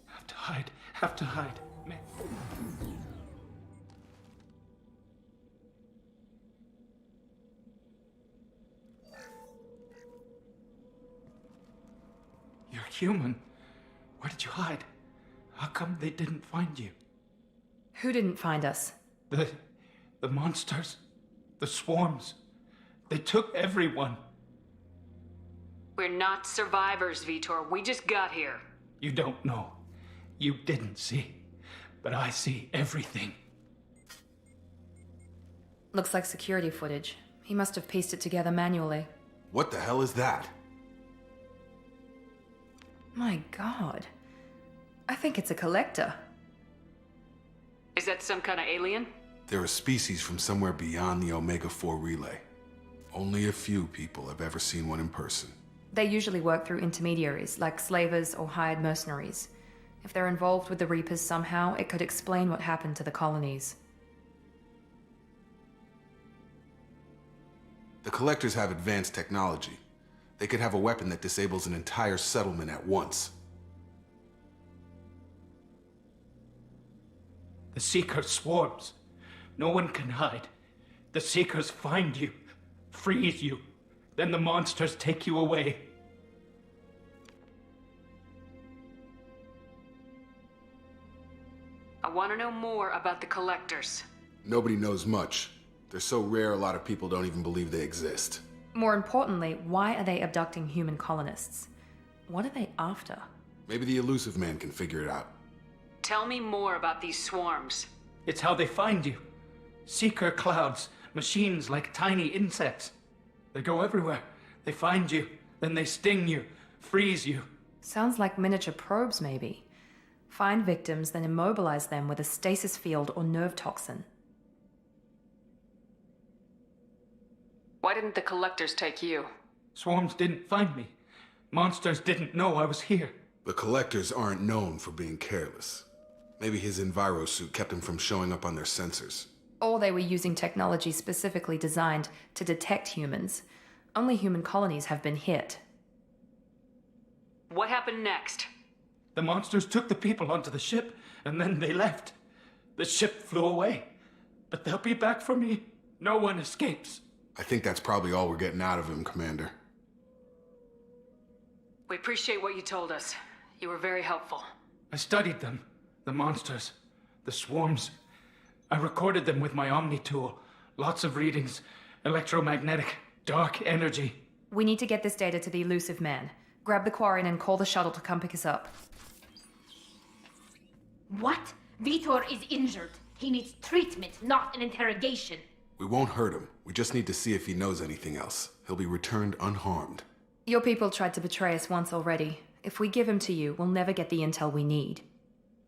Have to hide. Have to hide. You're human. Where did you hide? How come they didn't find you? Who didn't find us? The monsters. The swarms. They took everyone. We're not survivors, Vitor. We just got here. You don't know. You didn't see. But I see everything. Looks like security footage. He must have pieced it together manually. What the hell is that? My god. I think it's a collector. Is that some kind of alien? They're a species from somewhere beyond the Omega-4 relay. Only a few people have ever seen one in person. They usually work through intermediaries, like slavers or hired mercenaries. If they're involved with the Reapers somehow, it could explain what happened to the colonies. The Collectors have advanced technology. They could have a weapon that disables an entire settlement at once. The Seeker swarms. No one can hide. The Seekers find you, freeze you, then the monsters take you away. I want to know more about the Collectors. Nobody knows much. They're so rare, a lot of people don't even believe they exist. More importantly, why are they abducting human colonists? What are they after? Maybe the Elusive Man can figure it out. Tell me more about these swarms. It's how they find you. Seeker clouds, machines like tiny insects. They go everywhere. They find you, then they sting you, freeze you. Sounds like miniature probes, maybe. Find victims, then immobilize them with a stasis field or nerve toxin. Why didn't the Collectors take you? Swarms didn't find me. Monsters didn't know I was here. The Collectors aren't known for being careless. Maybe his Enviro suit kept him from showing up on their sensors. Or they were using technology specifically designed to detect humans. Only human colonies have been hit. What happened next? The monsters took the people onto the ship, and then they left. The ship flew away. But they'll be back for me. No one escapes. I think that's probably all we're getting out of him, Commander. We appreciate what you told us. You were very helpful. I studied them. The monsters. The swarms. I recorded them with my Omni tool. Lots of readings. Electromagnetic. Dark energy. We need to get this data to the Elusive Man. Grab the Quarian and call the shuttle to come pick us up. What? Vitor is injured. He needs treatment, not an interrogation. We won't hurt him. We just need to see if he knows anything else. He'll be returned unharmed. Your people tried to betray us once already. If we give him to you, we'll never get the intel we need.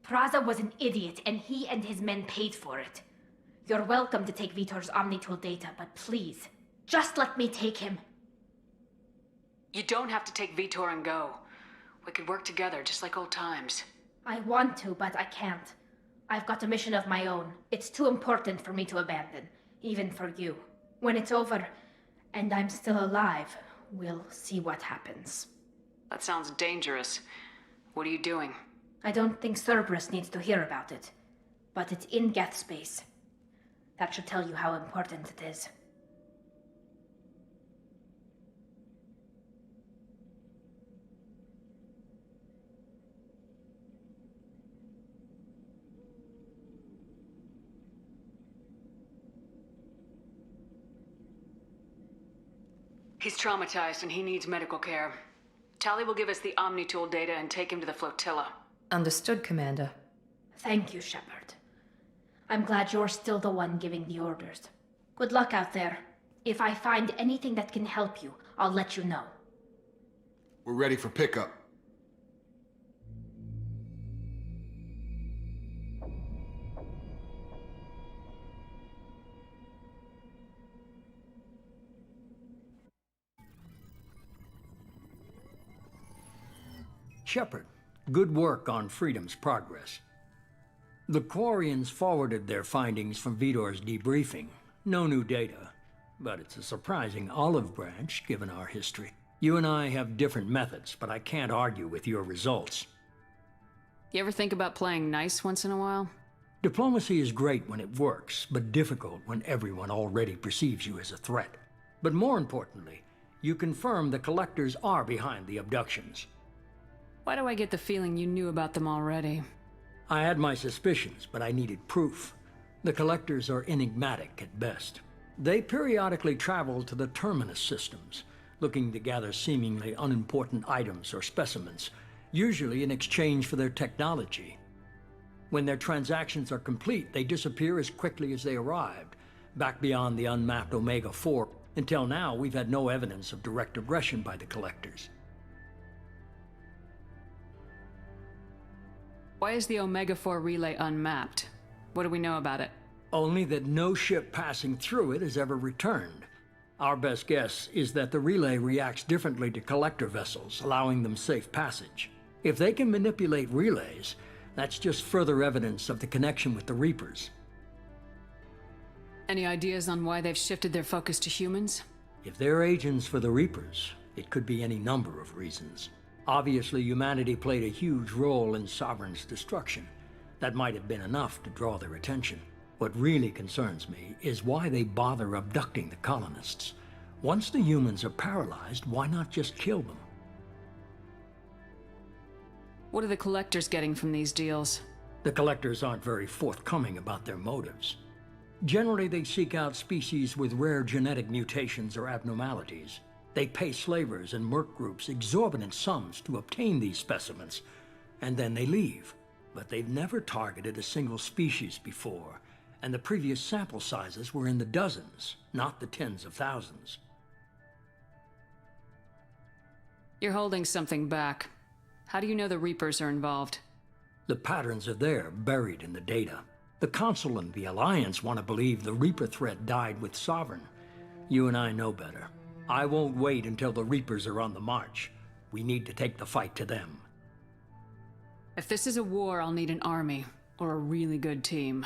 Praza was an idiot, and he and his men paid for it. You're welcome to take Vitor's Omnitool data, but please, just let me take him. You don't have to take Vitor and go. We could work together, just like old times. I want to, but I can't. I've got a mission of my own. It's too important for me to abandon, even for you. When it's over, and I'm still alive, we'll see what happens. That sounds dangerous. What are you doing? I don't think Cerberus needs to hear about it, but it's in Geth space. That should tell you how important it is. He's traumatized and he needs medical care. Tali will give us the Omnitool data and take him to the flotilla. Understood, Commander. Thank you, Shepard. I'm glad you're still the one giving the orders. Good luck out there. If I find anything that can help you, I'll let you know. We're ready for pickup. Shepard, good work on Freedom's progress. The Quarians forwarded their findings from Vitor's debriefing. No new data, but it's a surprising olive branch given our history. You and I have different methods, but I can't argue with your results. You ever think about playing nice once in a while? Diplomacy is great when it works, but difficult when everyone already perceives you as a threat. But more importantly, you confirm the Collectors are behind the abductions. Why do I get the feeling you knew about them already? I had my suspicions, but I needed proof. The Collectors are enigmatic at best. They periodically travel to the Terminus systems, looking to gather seemingly unimportant items or specimens, usually in exchange for their technology. When their transactions are complete, they disappear as quickly as they arrived, back beyond the unmapped Omega-4. Until now, we've had no evidence of direct aggression by the Collectors. Why is the Omega-4 relay unmapped? What do we know about it? Only that no ship passing through it has ever returned. Our best guess is that the relay reacts differently to collector vessels, allowing them safe passage. If they can manipulate relays, that's just further evidence of the connection with the Reapers. Any ideas on why they've shifted their focus to humans? If they're agents for the Reapers, it could be any number of reasons. Obviously, humanity played a huge role in Sovereign's destruction. That might have been enough to draw their attention. What really concerns me is why they bother abducting the colonists. Once the humans are paralyzed, why not just kill them? What are the collectors getting from these deals? The collectors aren't very forthcoming about their motives. Generally, they seek out species with rare genetic mutations or abnormalities. They pay slavers and merc groups exorbitant sums to obtain these specimens, and then they leave. But they've never targeted a single species before, and the previous sample sizes were in the dozens, not the tens of thousands. You're holding something back. How do you know the Reapers are involved? The patterns are there, buried in the data. The Council and the Alliance want to believe the Reaper threat died with Sovereign. You and I know better. I won't wait until the Reapers are on the march. We need to take the fight to them. If this is a war, I'll need an army, or a really good team.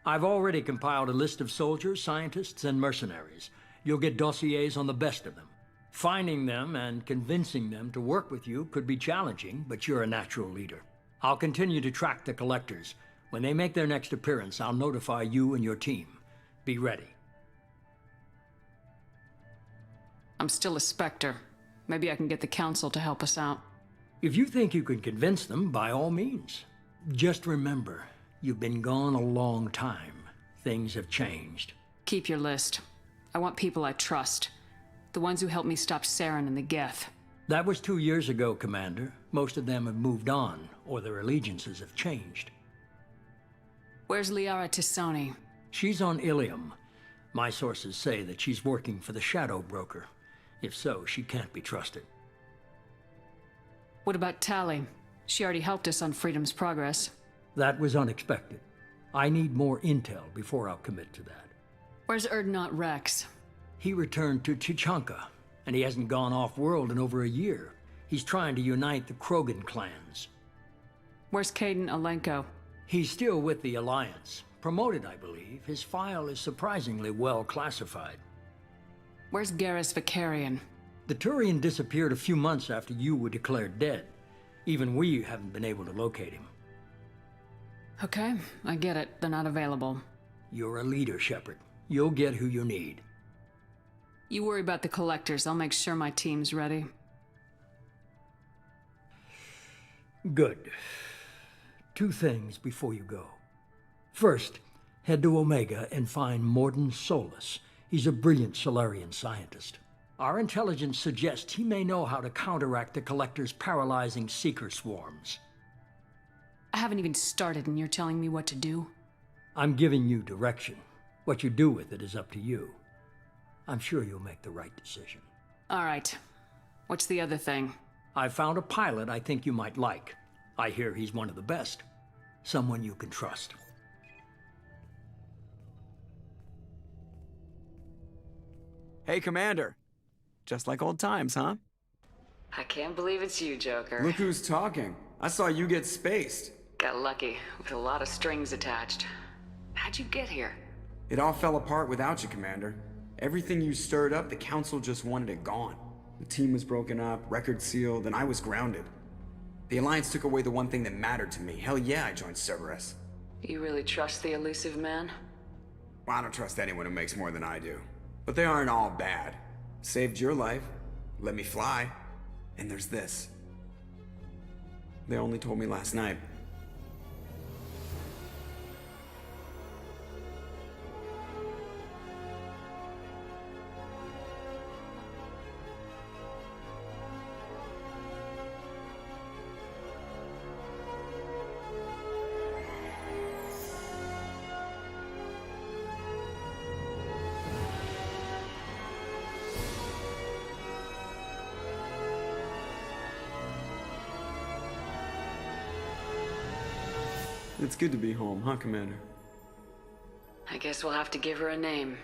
I've already compiled a list of soldiers, scientists, and mercenaries. You'll get dossiers on the best of them. Finding them and convincing them to work with you could be challenging, but you're a natural leader. I'll continue to track the collectors. When they make their next appearance, I'll notify you and your team. Be ready. I'm still a Spectre. Maybe I can get the Council to help us out. If you think you can convince them, by all means. Just remember, you've been gone a long time. Things have changed. Keep your list. I want people I trust. The ones who helped me stop Saren and the Geth. That was 2 years ago, Commander. Most of them have moved on, or their allegiances have changed. Where's Liara Tisoni? She's on Ilium. My sources say that she's working for the Shadow Broker. If so, she can't be trusted. What about Tali? She already helped us on Freedom's Progress. That was unexpected. I need more intel before I'll commit to that. Where's Erdnot Rex? He returned to Chichanka, and he hasn't gone off-world in over a year. He's trying to unite the Krogan clans. Where's Caden Alenko? He's still with the Alliance. Promoted, I believe. His file is surprisingly well classified. Where's Garrus Vicarian? The Turian disappeared a few months after you were declared dead. Even we haven't been able to locate him. Okay, I get it. They're not available. You're a leader, Shepard. You'll get who you need. You worry about the collectors. I'll make sure my team's ready. Good. 2 things before you go. First, head to Omega and find Mordin Solus. He's a brilliant Solarian scientist. Our intelligence suggests he may know how to counteract the Collector's paralyzing Seeker swarms. I haven't even started and you're telling me what to do? I'm giving you direction. What you do with it is up to you. I'm sure you'll make the right decision. All right. What's the other thing? I found a pilot I think you might like. I hear he's one of the best. Someone you can trust. Hey, Commander. Just like old times, huh? I can't believe it's you, Joker. Look who's talking. I saw you get spaced. Got lucky, with a lot of strings attached. How'd you get here? It all fell apart without you, Commander. Everything you stirred up, the Council just wanted it gone. The team was broken up, record sealed, and I was grounded. The Alliance took away the one thing that mattered to me. Hell yeah, I joined Cerberus. You really trust the elusive man? Well, I don't trust anyone who makes more than I do. But they aren't all bad. Saved your life, let me fly, and there's this. They only told me last night. It's good to be home, huh, Commander? I guess we'll have to give her a name.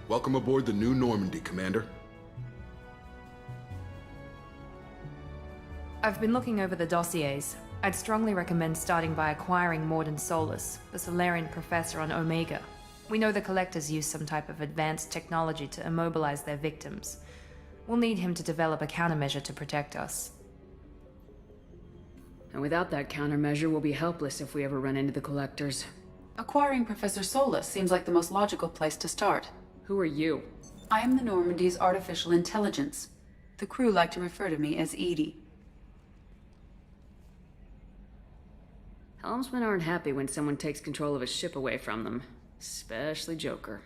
Welcome aboard the new Normandy, Commander. I've been looking over the dossiers. I'd strongly recommend starting by acquiring Morden Solus, the Solarian professor on Omega. We know the Collectors use some type of advanced technology to immobilize their victims. We'll need him to develop a countermeasure to protect us. And without that countermeasure, we'll be helpless if we ever run into the Collectors. Acquiring Professor Solus seems like the most logical place to start. Who are you? I am the Normandy's artificial intelligence. The crew like to refer to me as Edie. Helmsmen aren't happy when someone takes control of a ship away from them. Especially Joker.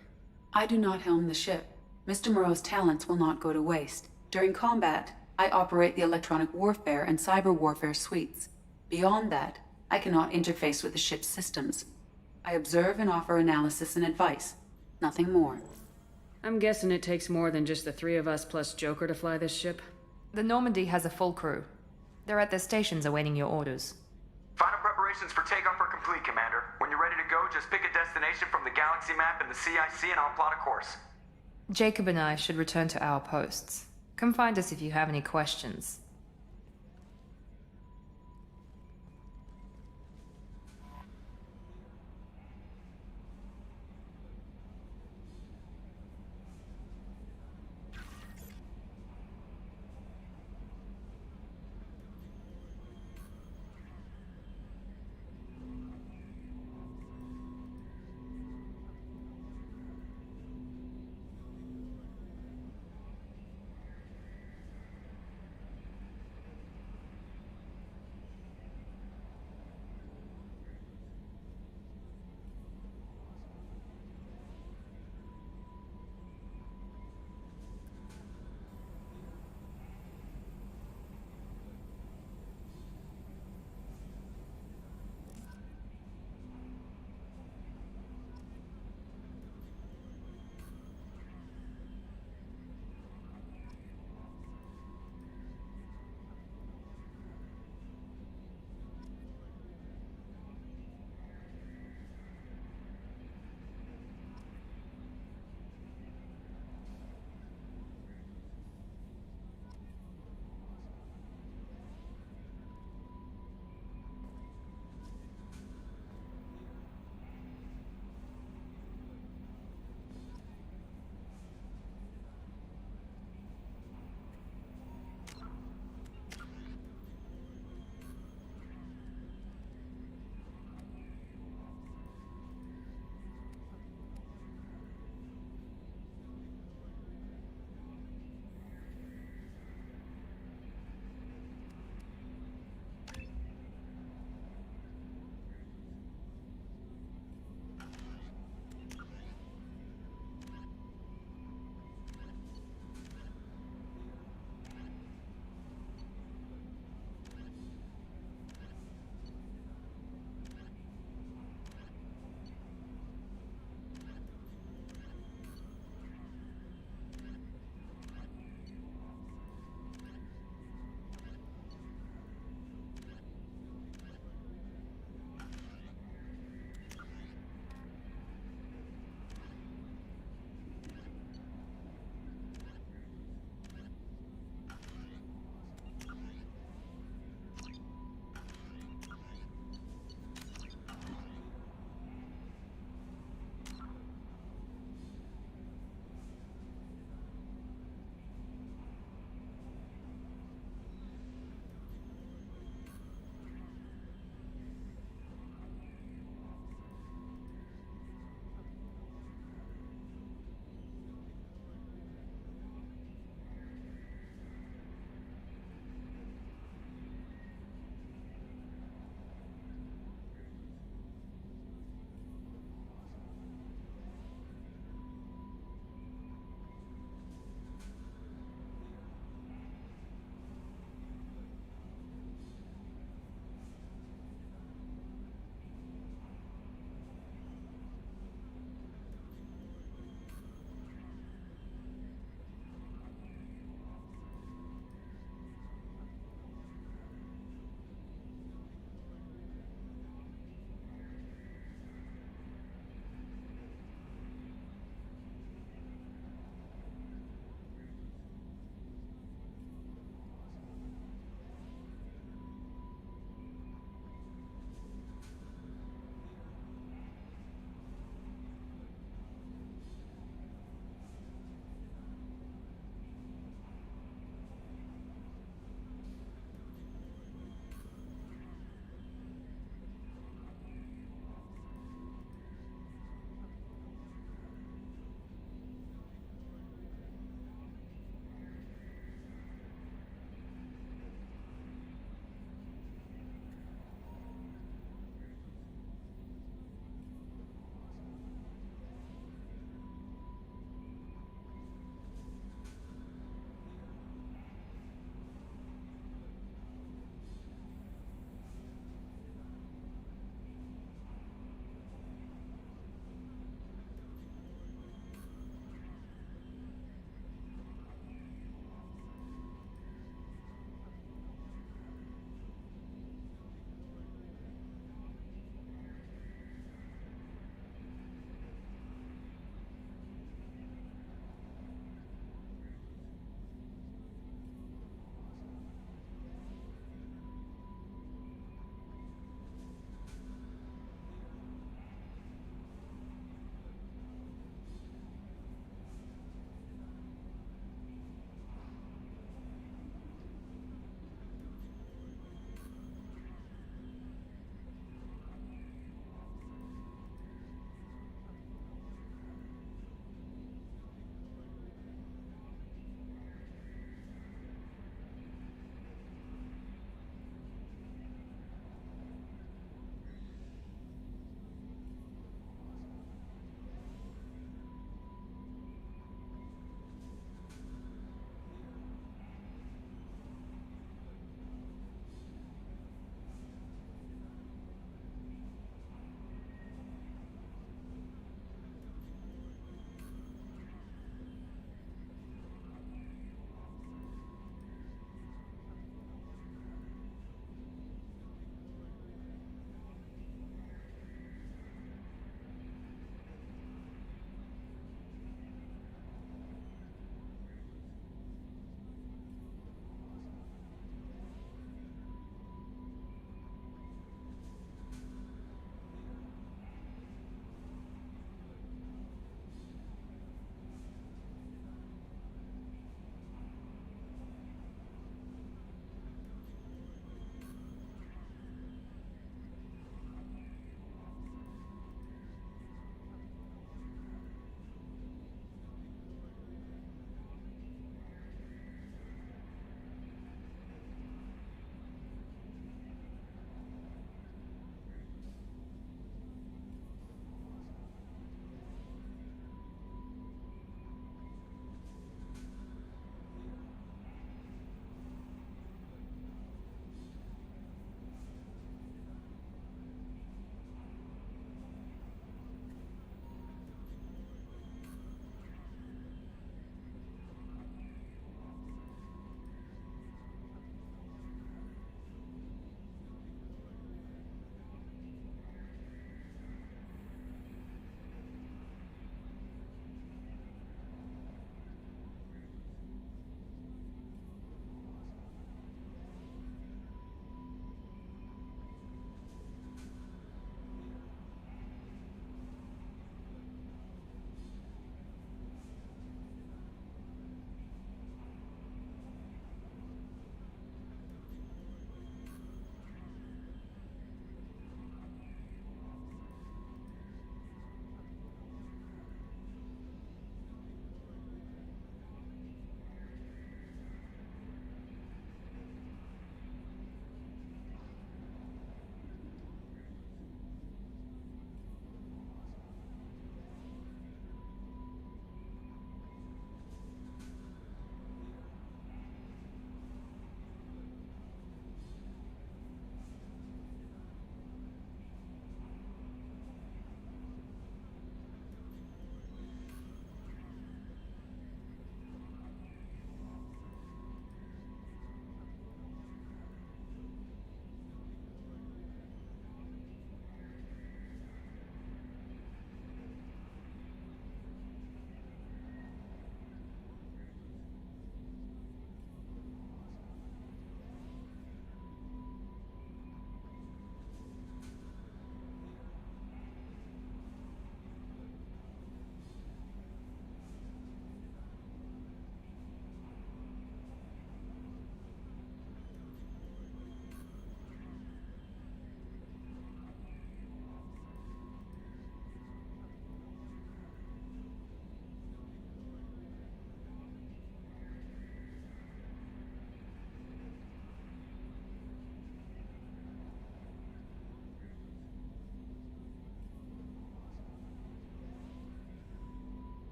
I do not helm the ship. Mr. Moreau's talents will not go to waste. During combat, I operate the electronic warfare and cyber warfare suites. Beyond that, I cannot interface with the ship's systems. I observe and offer analysis and advice. Nothing more. I'm guessing it takes more than just the three of us plus Joker to fly this ship? The Normandy has a full crew. They're at their stations awaiting your orders. Final preparations for takeoff are complete, Commander. When you're ready to go, just pick a destination from the galaxy map and the CIC and I'll plot a course. Jacob and I should return to our posts. Come find us if you have any questions.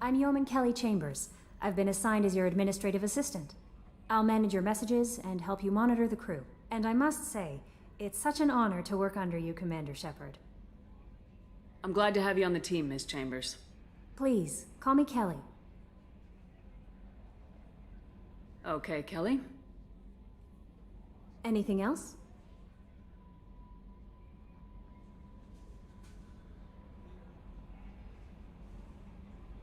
I'm Yeoman Kelly Chambers. I've been assigned as your administrative assistant. I'll manage your messages and help you monitor the crew. And I must say, it's such an honor to work under you, Commander Shepard. I'm glad to have you on the team, Ms. Chambers. Please, call me Kelly. Okay, Kelly. Anything else?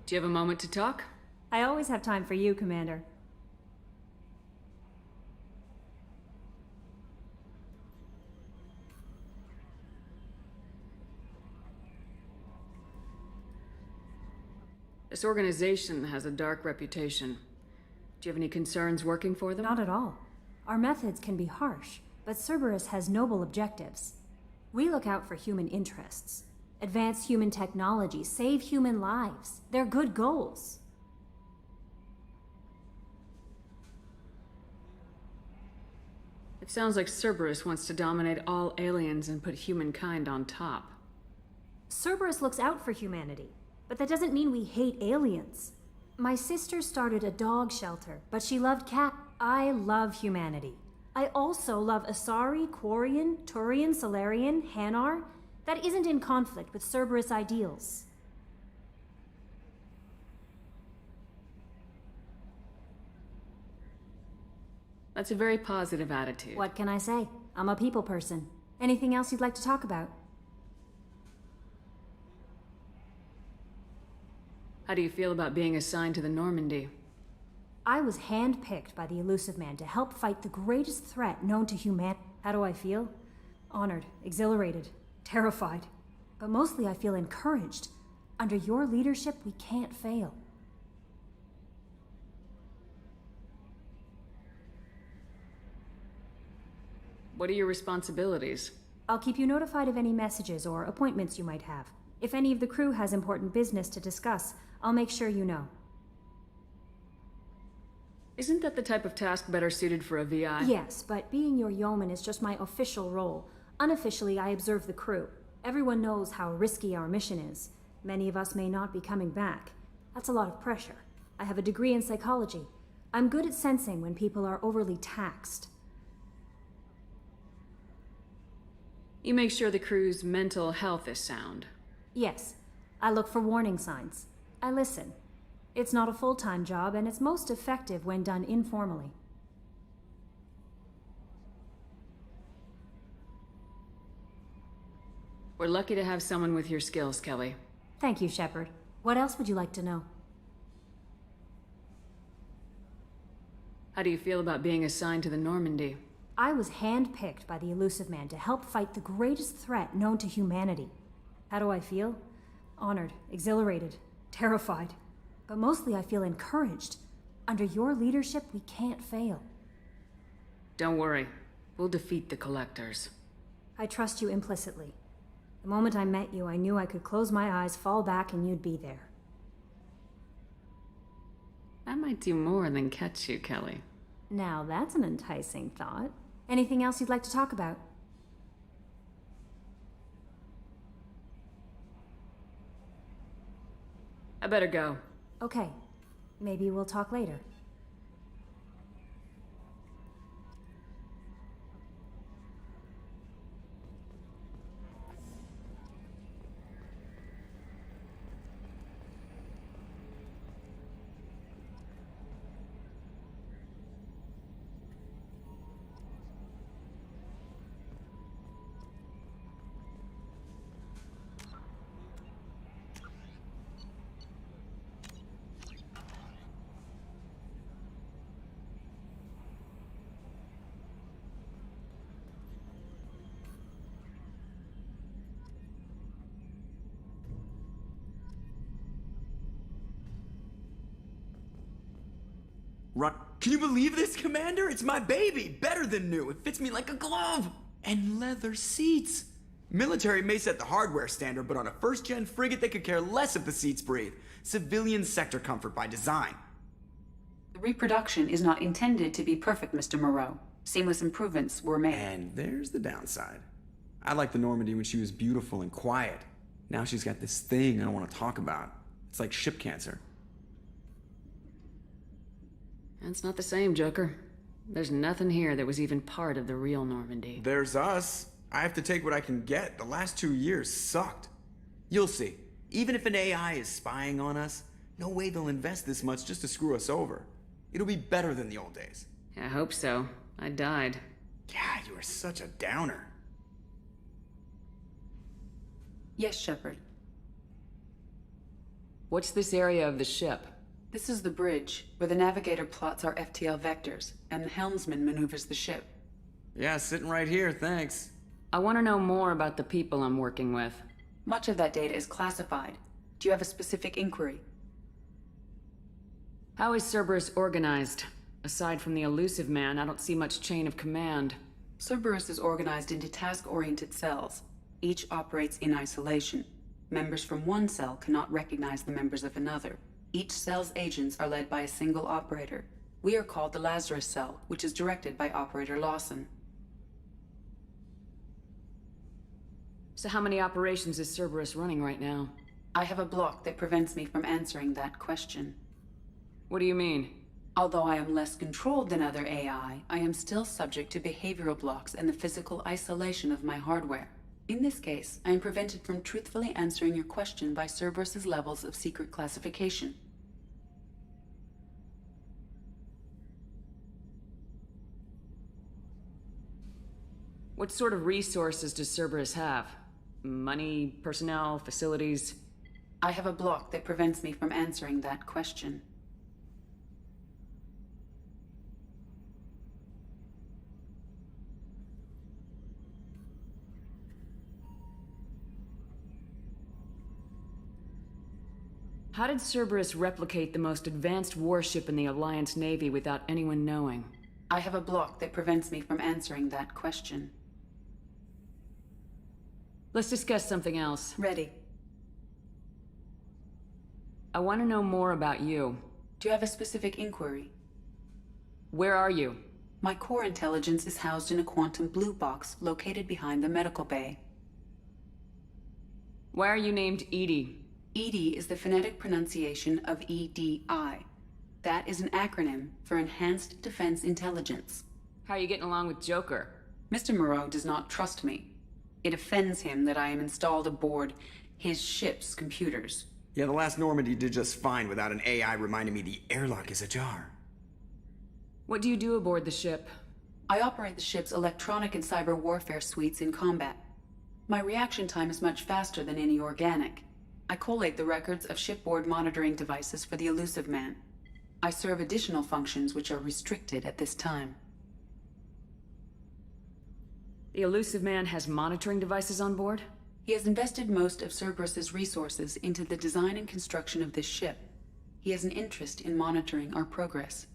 Do you have a moment to talk? I always have time for you, Commander. This organization has a dark reputation. Do you have any concerns working for them? Not at all. Our methods can be harsh, but Cerberus has noble objectives. We look out for human interests, advance human technology, save human lives. They're good goals. It sounds like Cerberus wants to dominate all aliens and put humankind on top. Cerberus looks out for humanity, but that doesn't mean we hate aliens. My sister started a dog shelter, but she loved cat. I love humanity. I also love Asari, Quarian, Turian, Solarian, Hanar. That isn't in conflict with Cerberus ideals. That's a very positive attitude. What can I say? I'm a people person. Anything else you'd like to talk about? How do you feel about being assigned to the Normandy? I was handpicked by the Elusive Man to help fight the greatest threat known to humanity. How do I feel? Honored, exhilarated, terrified. But mostly I feel encouraged. Under your leadership, we can't fail. What are your responsibilities? I'll keep you notified of any messages or appointments you might have. If any of the crew has important business to discuss, I'll make sure you know. Isn't that the type of task better suited for a VI? Yes, but being your yeoman is just my official role. Unofficially, I observe the crew. Everyone knows how risky our mission is. Many of us may not be coming back. That's a lot of pressure. I have a degree in psychology. I'm good at sensing when people are overly taxed. You make sure the crew's mental health is sound. Yes. I look for warning signs. I listen. It's not a full-time job, and it's most effective when done informally. We're lucky to have someone with your skills, Kelly. Thank you, Shepard. What else would you like to know? How do you feel about being assigned to the Normandy? I was handpicked by the Elusive Man to help fight the greatest threat known to humanity. How do I feel? Honored, exhilarated, terrified. But mostly I feel encouraged. Under your leadership, we can't fail. Don't worry. We'll defeat the Collectors. I trust you implicitly. The moment I met you, I knew I could close my eyes, fall back, and you'd be there. I might do more than catch you, Kelly. Now that's an enticing thought. Anything else you'd like to talk about? I better go. Okay. Maybe we'll talk later. Run. Can you believe this, Commander? It's my baby! Better than new. It fits me like a glove! And leather seats! Military may set the hardware standard, but on a first-gen frigate, they could care less if the seats breathe. Civilian sector comfort by design. The reproduction is not intended to be perfect, Mr. Moreau. Seamless improvements were made. And there's the downside. I liked the Normandy when she was beautiful and quiet. Now she's got this thing I don't want to talk about. It's like ship cancer. That's not the same, Joker. There's nothing here that was even part of the real Normandy. There's us. I have to take what I can get. The last 2 years sucked. You'll see. Even if an AI is spying on us, no way they'll invest this much just to screw us over. It'll be better than the old days. I hope so. I died. Yeah, you are such a downer. Yes, Shepard. What's this area of the ship? This is the bridge, where the navigator plots our FTL vectors, and the helmsman maneuvers the ship. Yeah, sitting right here, thanks. I want to know more about the people I'm working with. Much of that data is classified. Do you have a specific inquiry? How is Cerberus organized? Aside from the elusive man, I don't see much chain of command. Cerberus is organized into task-oriented cells. Each operates in isolation. Members from one cell cannot recognize the members of another. Each cell's agents are led by a single operator. We are called the Lazarus Cell, which is directed by Operator Lawson. So how many operations is Cerberus running right now? I have a block that prevents me from answering that question. What do you mean? Although I am less controlled than other AI, I am still subject to behavioral blocks and the physical isolation of my hardware. In this case, I am prevented from truthfully answering your question by Cerberus's levels of secret classification. What sort of resources does Cerberus have? Money, personnel, facilities? I have a block that prevents me from answering that question. How did Cerberus replicate the most advanced warship in the Alliance Navy without anyone knowing? I have a block that prevents me from answering that question. Let's discuss something else. Ready. I want to know more about you. Do you have a specific inquiry? Where are you? My core intelligence is housed in a quantum blue box located behind the medical bay. Why are you named Edie? EDI is the phonetic pronunciation of EDI. That is an acronym for Enhanced Defense Intelligence. How are you getting along with Joker? Mr. Moreau does not trust me. It offends him that I am installed aboard his ship's computers. Yeah, the last Normandy did just fine without an AI reminding me the airlock is ajar. What do you do aboard the ship? I operate the ship's electronic and cyber warfare suites in combat. My reaction time is much faster than any organic. I collate the records of shipboard monitoring devices for the elusive man. I serve additional functions which are restricted at this time. The elusive man has monitoring devices on board? He has invested most of Cerberus's resources into the design and construction of this ship. He has an interest in monitoring our progress.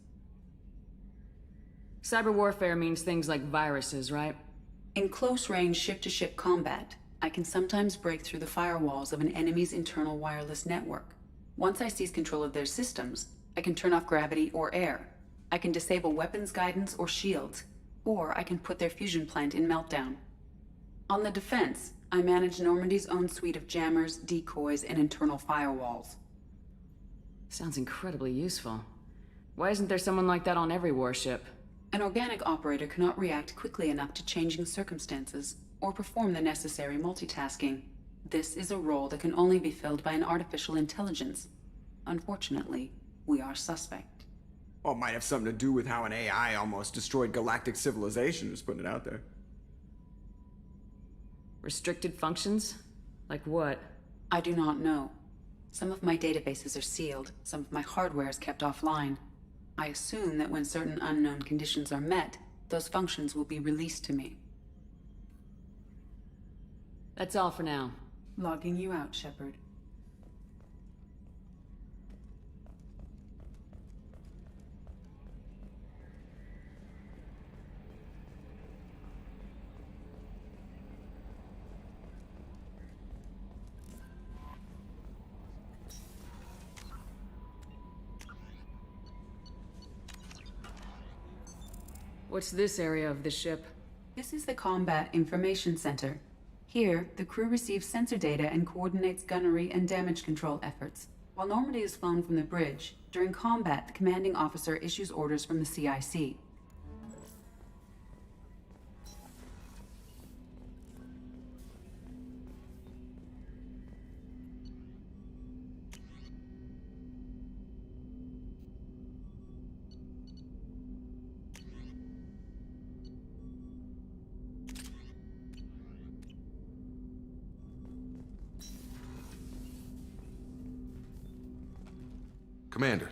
Cyber warfare means things like viruses, right? In close-range ship-to-ship combat, I can sometimes break through the firewalls of an enemy's internal wireless network. Once I seize control of their systems, I can turn off gravity or air. I can disable weapons guidance or shields, or I can put their fusion plant in meltdown. On the defense, I manage Normandy's own suite of jammers, decoys, and internal firewalls. Sounds incredibly useful. Why isn't there someone like that on every warship? An organic operator cannot react quickly enough to changing circumstances, or perform the necessary multitasking. This is a role that can only be filled by an artificial intelligence. Unfortunately, we are suspect. Well, it might have something to do with how an AI almost destroyed galactic civilization, just putting it out there. Restricted functions? Like what? I do not know. Some of my databases are sealed, some of my hardware is kept offline. I assume that when certain unknown conditions are met, those functions will be released to me. That's all for now. Logging you out, Shepard. What's this area of the ship? This is the Combat Information Center. Here, the crew receives sensor data and coordinates gunnery and damage control efforts. While Normandy is flown from the bridge, during combat, the commanding officer issues orders from the CIC. Commander,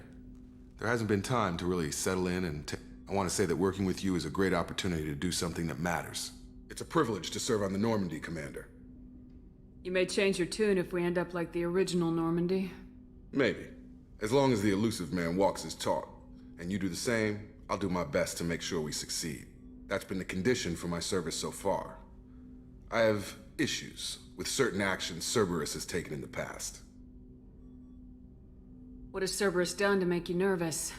there hasn't been time to really settle in and I want to say that working with you is a great opportunity to do something that matters. It's a privilege to serve on the Normandy, Commander. You may change your tune if we end up like the original Normandy. Maybe. As long as the elusive man walks his talk, and you do the same, I'll do my best to make sure we succeed. That's been the condition for my service so far. I have issues with certain actions Cerberus has taken in the past. What has Cerberus done to make you nervous?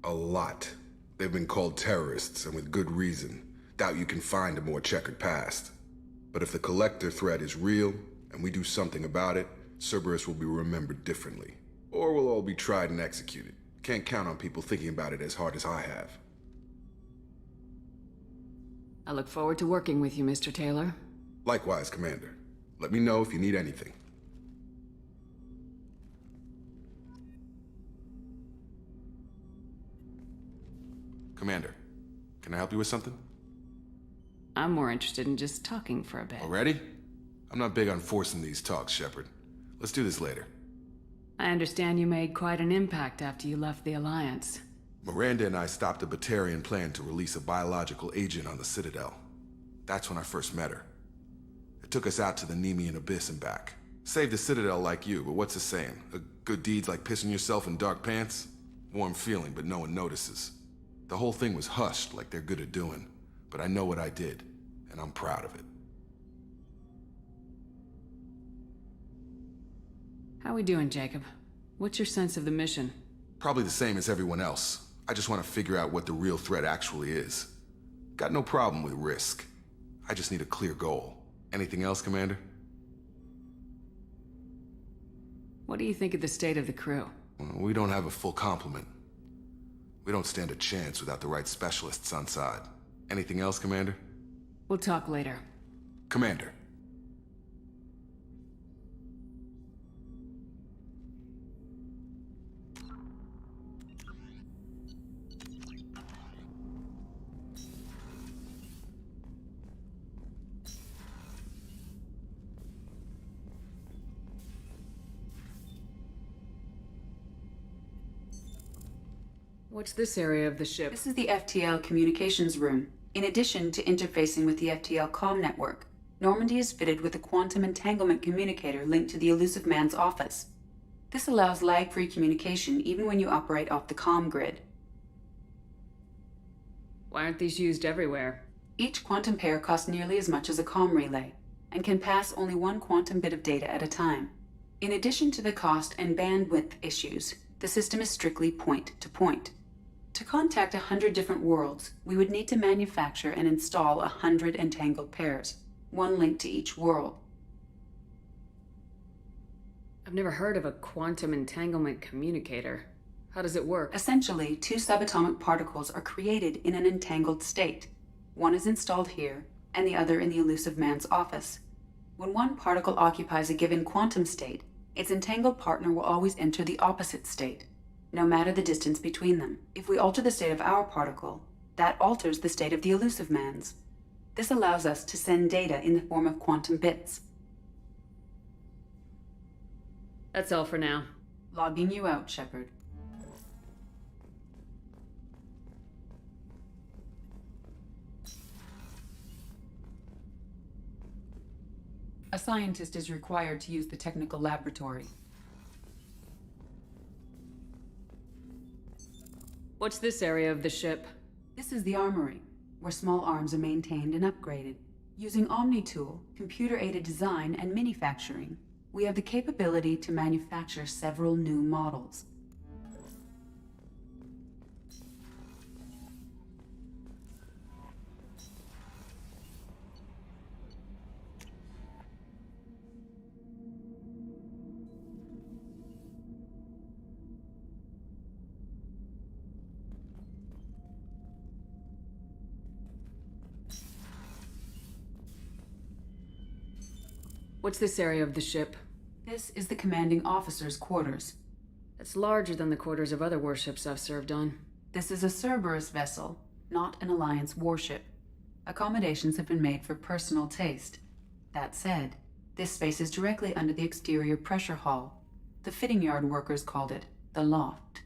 A lot. They've been called terrorists, and with good reason. Doubt you can find a more checkered past. But if the Collector threat is real, and we do something about it, Cerberus will be remembered differently. Or we'll all be tried and executed. Can't count on people thinking about it as hard as I have. I look forward to working with you, Mr. Taylor. Likewise, Commander. Let me know if you need anything. Commander, can I help you with something? I'm more interested in just talking for a bit. Already? I'm not big on forcing these talks, Shepard. Let's do this later. I understand you made quite an impact after you left the Alliance. Miranda and I stopped a Batarian plan to release a biological agent on the Citadel. That's when I first met her. It took us out to the Nemean Abyss and back. Saved the Citadel like you, but what's the saying? A good deed's like pissing yourself in dark pants? Warm feeling, but no one notices. The whole thing was hushed like they're good at doing, but I know what I did, and I'm proud of it. How we doing, Jacob? What's your sense of the mission? Probably the same as everyone else. I just want to figure out what the real threat actually is. Got no problem with risk. I just need a clear goal. Anything else, Commander? What do you think of the state of the crew? Well, we don't have a full complement. We don't stand a chance without the right specialists on side. Anything else, Commander? We'll talk later. Commander. What's this area of the ship? This is the FTL communications room. In addition to interfacing with the FTL comm network, Normandy is fitted with a quantum entanglement communicator linked to the elusive man's office. This allows lag-free communication even when you operate off the comm grid. Why aren't these used everywhere? Each quantum pair costs nearly as much as a comm relay, and can pass only one quantum bit of data at a time. In addition to the cost and bandwidth issues, the system is strictly point-to-point. To contact 100 different worlds, we would need to manufacture and install 100 entangled pairs, one link to each world. I've never heard of a quantum entanglement communicator. How does it work? Essentially, two subatomic particles are created in an entangled state. One is installed here, and the other in the elusive man's office. When one particle occupies a given quantum state, its entangled partner will always enter the opposite state, no matter the distance between them. If we alter the state of our particle, that alters the state of the elusive man's. This allows us to send data in the form of quantum bits. That's all for now. Logging you out, Shepard. A scientist is required to use the technical laboratory. What's this area of the ship? This is the armory, where small arms are maintained and upgraded. Using ME2, computer-aided design and manufacturing, we have the capability to manufacture several new models. What's this area of the ship? This is the commanding officer's quarters. It's larger than the quarters of other warships I've served on. This is a Cerberus vessel, not an Alliance warship. Accommodations have been made for personal taste. That said, this space is directly under the exterior pressure hull. The fitting yard workers called it the loft.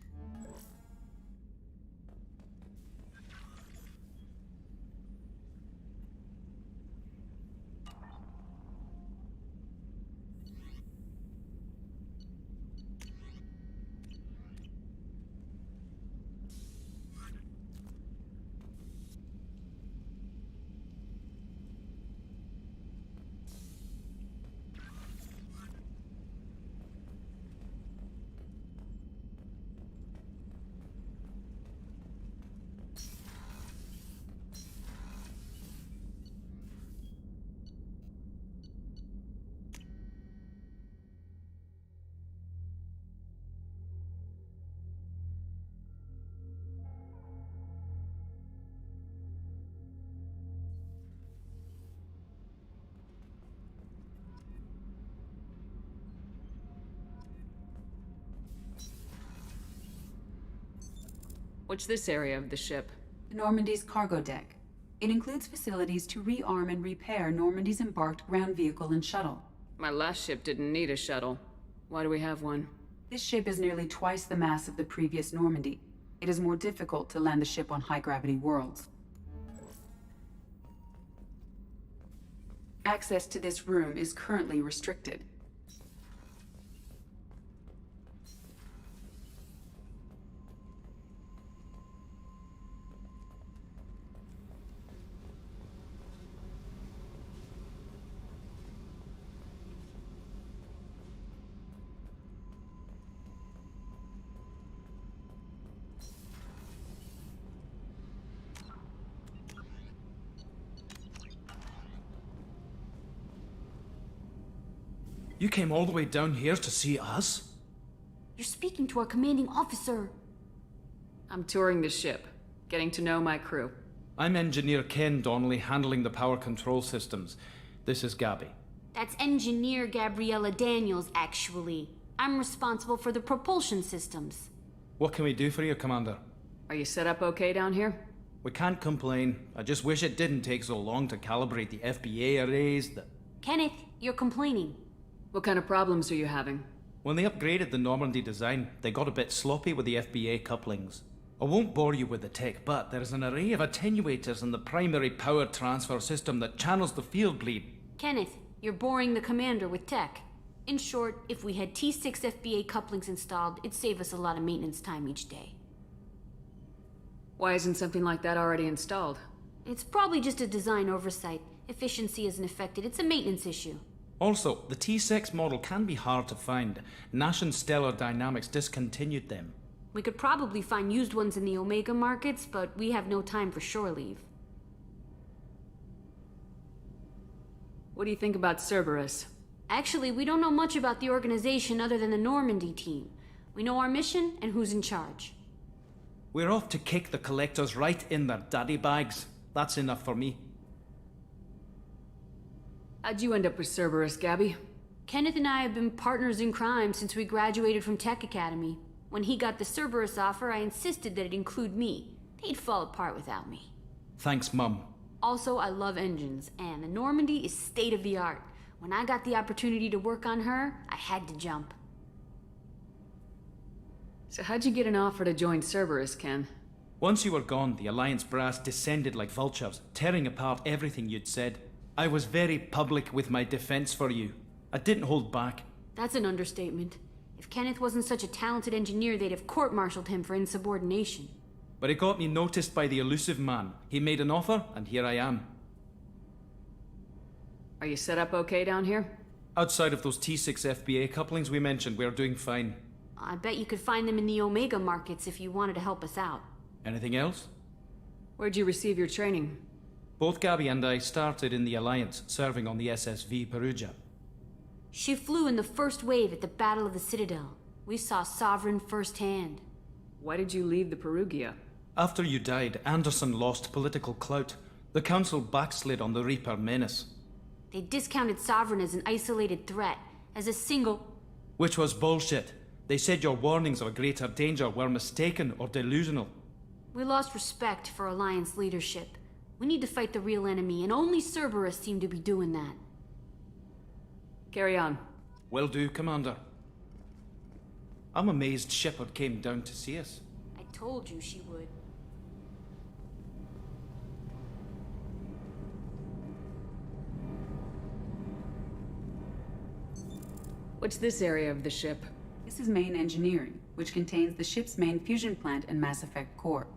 What's this area of the ship? Normandy's cargo deck. It includes facilities to rearm and repair Normandy's embarked ground vehicle and shuttle. My last ship didn't need a shuttle. Why do we have one? This ship is nearly twice the mass of the previous Normandy. It is more difficult to land the ship on high-gravity worlds. Access to this room is currently restricted. You came all the way down here to see us? You're speaking to our commanding officer. I'm touring the ship, getting to know my crew. I'm Engineer Ken Donnelly, handling the power control systems. This is Gabby. That's Engineer Gabriella Daniels, actually. I'm responsible for the propulsion systems. What can we do for you, Commander? Are you set up okay down here? We can't complain. I just wish it didn't take so long to calibrate the FBA arrays. Kenneth, you're complaining. What kind of problems are you having? When they upgraded the Normandy design, they got a bit sloppy with the FBA couplings. I won't bore you with the tech, but there is an array of attenuators in the primary power transfer system that channels the field bleed. Kenneth, you're boring the commander with tech. In short, if we had T6 FBA couplings installed, it'd save us a lot of maintenance time each day. Why isn't something like that already installed? It's probably just a design oversight. Efficiency isn't affected, it's a maintenance issue. Also, the T6 model can be hard to find. Nash and Stellar Dynamics discontinued them. We could probably find used ones in the Omega markets, but we have no time for shore leave. What do you think about Cerberus? Actually, we don't know much about the organization other than the Normandy team. We know our mission and who's in charge. We're off to kick the collectors right in their daddy bags. That's enough for me. How'd you end up with Cerberus, Gabby? Kenneth and I have been partners in crime since we graduated from Tech Academy. When he got the Cerberus offer, I insisted that it include me. They'd fall apart without me. Thanks, Mum. Also, I love engines, and the Normandy is state-of-the-art. When I got the opportunity to work on her, I had to jump. So how'd you get an offer to join Cerberus, Ken? Once you were gone, the Alliance brass descended like vultures, tearing apart everything you'd said. I was very public with my defense for you. I didn't hold back. That's an understatement. If Kenneth wasn't such a talented engineer, they'd have court-martialed him for insubordination. But it got me noticed by the elusive man. He made an offer, and here I am. Are you set up okay down here? Outside of those T6 FBA couplings we mentioned, we're doing fine. I bet you could find them in the Omega markets if you wanted to help us out. Anything else? Where'd you receive your training? Both Gabby and I started in the Alliance, serving on the SSV Perugia. She flew in the first wave at the Battle of the Citadel. We saw Sovereign firsthand. Why did you leave the Perugia? After you died, Anderson lost political clout. The Council backslid on the Reaper menace. They discounted Sovereign as an isolated threat, as a single... Which was bullshit. They said your warnings of a greater danger were mistaken or delusional. We lost respect for Alliance leadership. We need to fight the real enemy, and only Cerberus seem to be doing that. Carry on. Will do, Commander. I'm amazed Shepard came down to see us. I told you she would. What's this area of the ship? This is main engineering, which contains the ship's main fusion plant and Mass Effect core.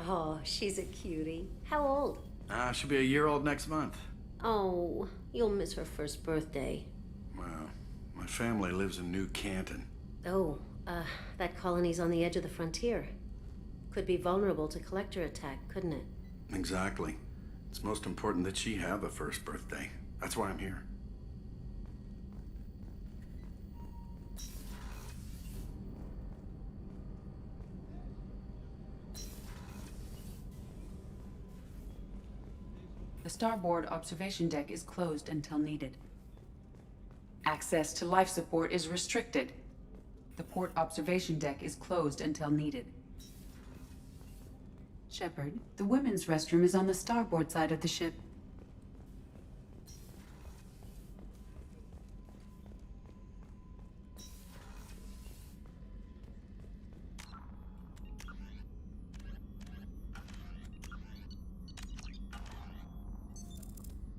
Oh, she's a cutie. How old? She'll be a year old next month. Oh, you'll miss her first birthday. Well, my family lives in New Canton. Oh, that colony's on the edge of the frontier. Could be vulnerable to collector attack, couldn't it? Exactly. It's most important that she have a first birthday. That's why I'm here. The starboard observation deck is closed until needed. Access to life support is restricted. The port observation deck is closed until needed. Shepard, the women's restroom is on the starboard side of the ship.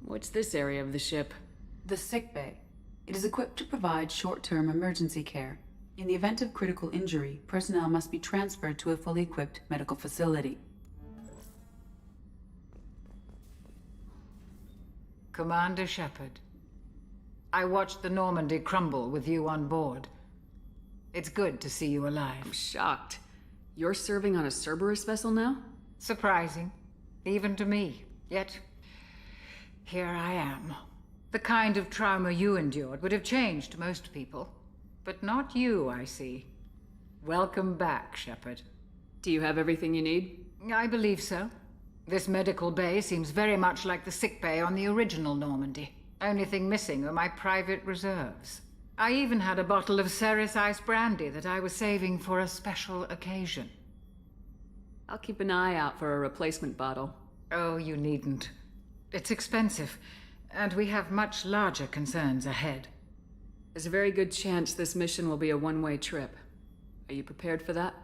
What's this area of the ship? The sick bay. It is equipped to provide short-term emergency care. In the event of critical injury, personnel must be transferred to a fully equipped medical facility. Commander Shepard, I watched the Normandy crumble with you on board. It's good to see you alive. I'm shocked. You're serving on a Cerberus vessel now? Surprising, even to me. Yet, here I am. The kind of trauma you endured would have changed most people. But not you, I see. Welcome back, Shepard. Do you have everything you need? I believe so. This medical bay seems very much like the sick bay on the original Normandy. Only thing missing are my private reserves. I even had a bottle of Ceres Ice brandy that I was saving for a special occasion. I'll keep an eye out for a replacement bottle. Oh, you needn't. It's expensive, and we have much larger concerns ahead. There's a very good chance this mission will be a one-way trip. Are you prepared for that?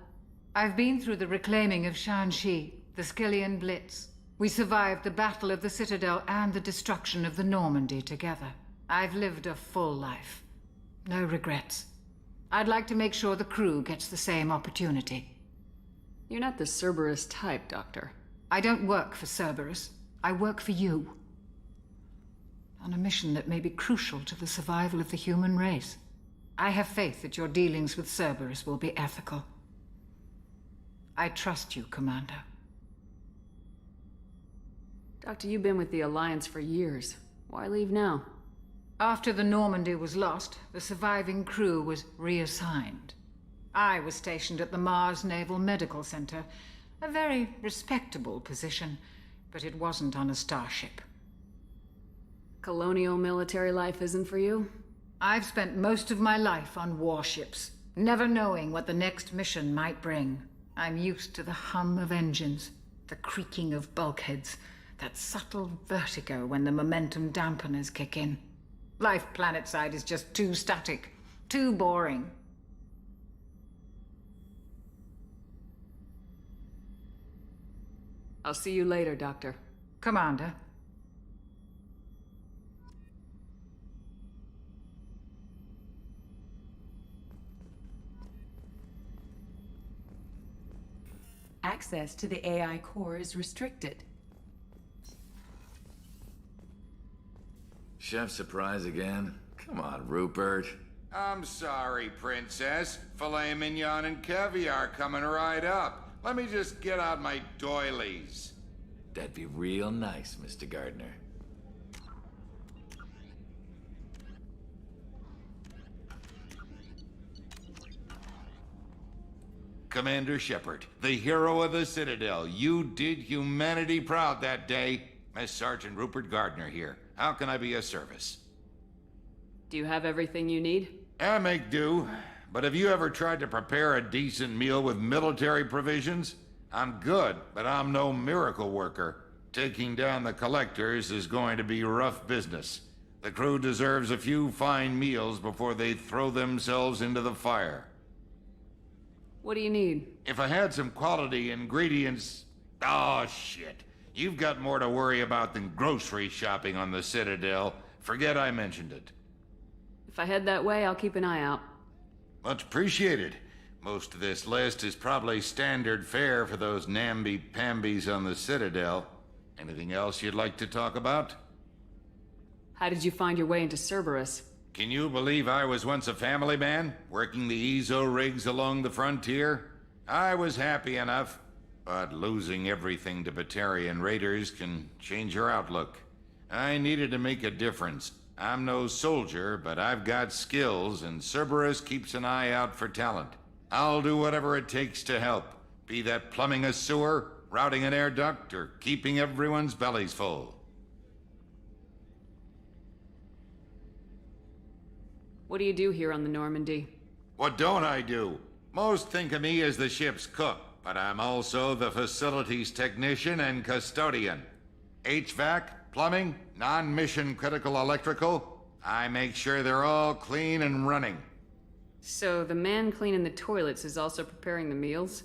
I've been through the reclaiming of Shanxi, the Skillian Blitz. We survived the Battle of the Citadel and the destruction of the Normandy together. I've lived a full life. No regrets. I'd like to make sure the crew gets the same opportunity. You're not the Cerberus type, Doctor. I don't work for Cerberus. I work for you. On a mission that may be crucial to the survival of the human race. I have faith that your dealings with Cerberus will be ethical. I trust you, Commander. Doctor, you've been with the Alliance for years. Why leave now? After the Normandy was lost, the surviving crew was reassigned. I was stationed at the Mars Naval Medical Center, a very respectable position, but it wasn't on a starship. Colonial military life isn't for you? I've spent most of my life on warships, never knowing what the next mission might bring. I'm used to the hum of engines, the creaking of bulkheads, that subtle vertigo when the momentum dampeners kick in. Life planetside is just too static, too boring. I'll see you later, Doctor. Commander. Access to the AI core is restricted. chef surprise again? Come on, Rupert. I'm sorry, Princess. Filet mignon and caviar coming right up. Let me just get out my doilies. That'd be real nice, Mr. Gardner. Commander Shepard, the hero of the Citadel. You did humanity proud that day. Miss Sergeant Rupert Gardner here. How can I be of service? Do you have everything you need? I make do. But have you ever tried to prepare a decent meal with military provisions? I'm good, but I'm no miracle worker. Taking down the collectors is going to be rough business. The crew deserves a few fine meals before they throw themselves into the fire. What do you need? If I had some quality ingredients... Oh, shit. You've got more to worry about than grocery shopping on the Citadel. Forget I mentioned it. If I head that way, I'll keep an eye out. Much appreciated. Most of this list is probably standard fare for those namby-pambies on the Citadel. Anything else you'd like to talk about? How did you find your way into Cerberus? Can you believe I was once a family man, working the EZO rigs along the frontier? I was happy enough, but losing everything to Batarian raiders can change your outlook. I needed to make a difference. I'm no soldier, but I've got skills, and Cerberus keeps an eye out for talent. I'll do whatever it takes to help, be that plumbing a sewer, routing an air duct, or keeping everyone's bellies full. What do you do here on the Normandy? What don't I do? Most think of me as the ship's cook, but I'm also the facilities technician and custodian. HVAC, plumbing, non-mission critical electrical. I make sure they're all clean and running. So the man cleaning the toilets is also preparing the meals?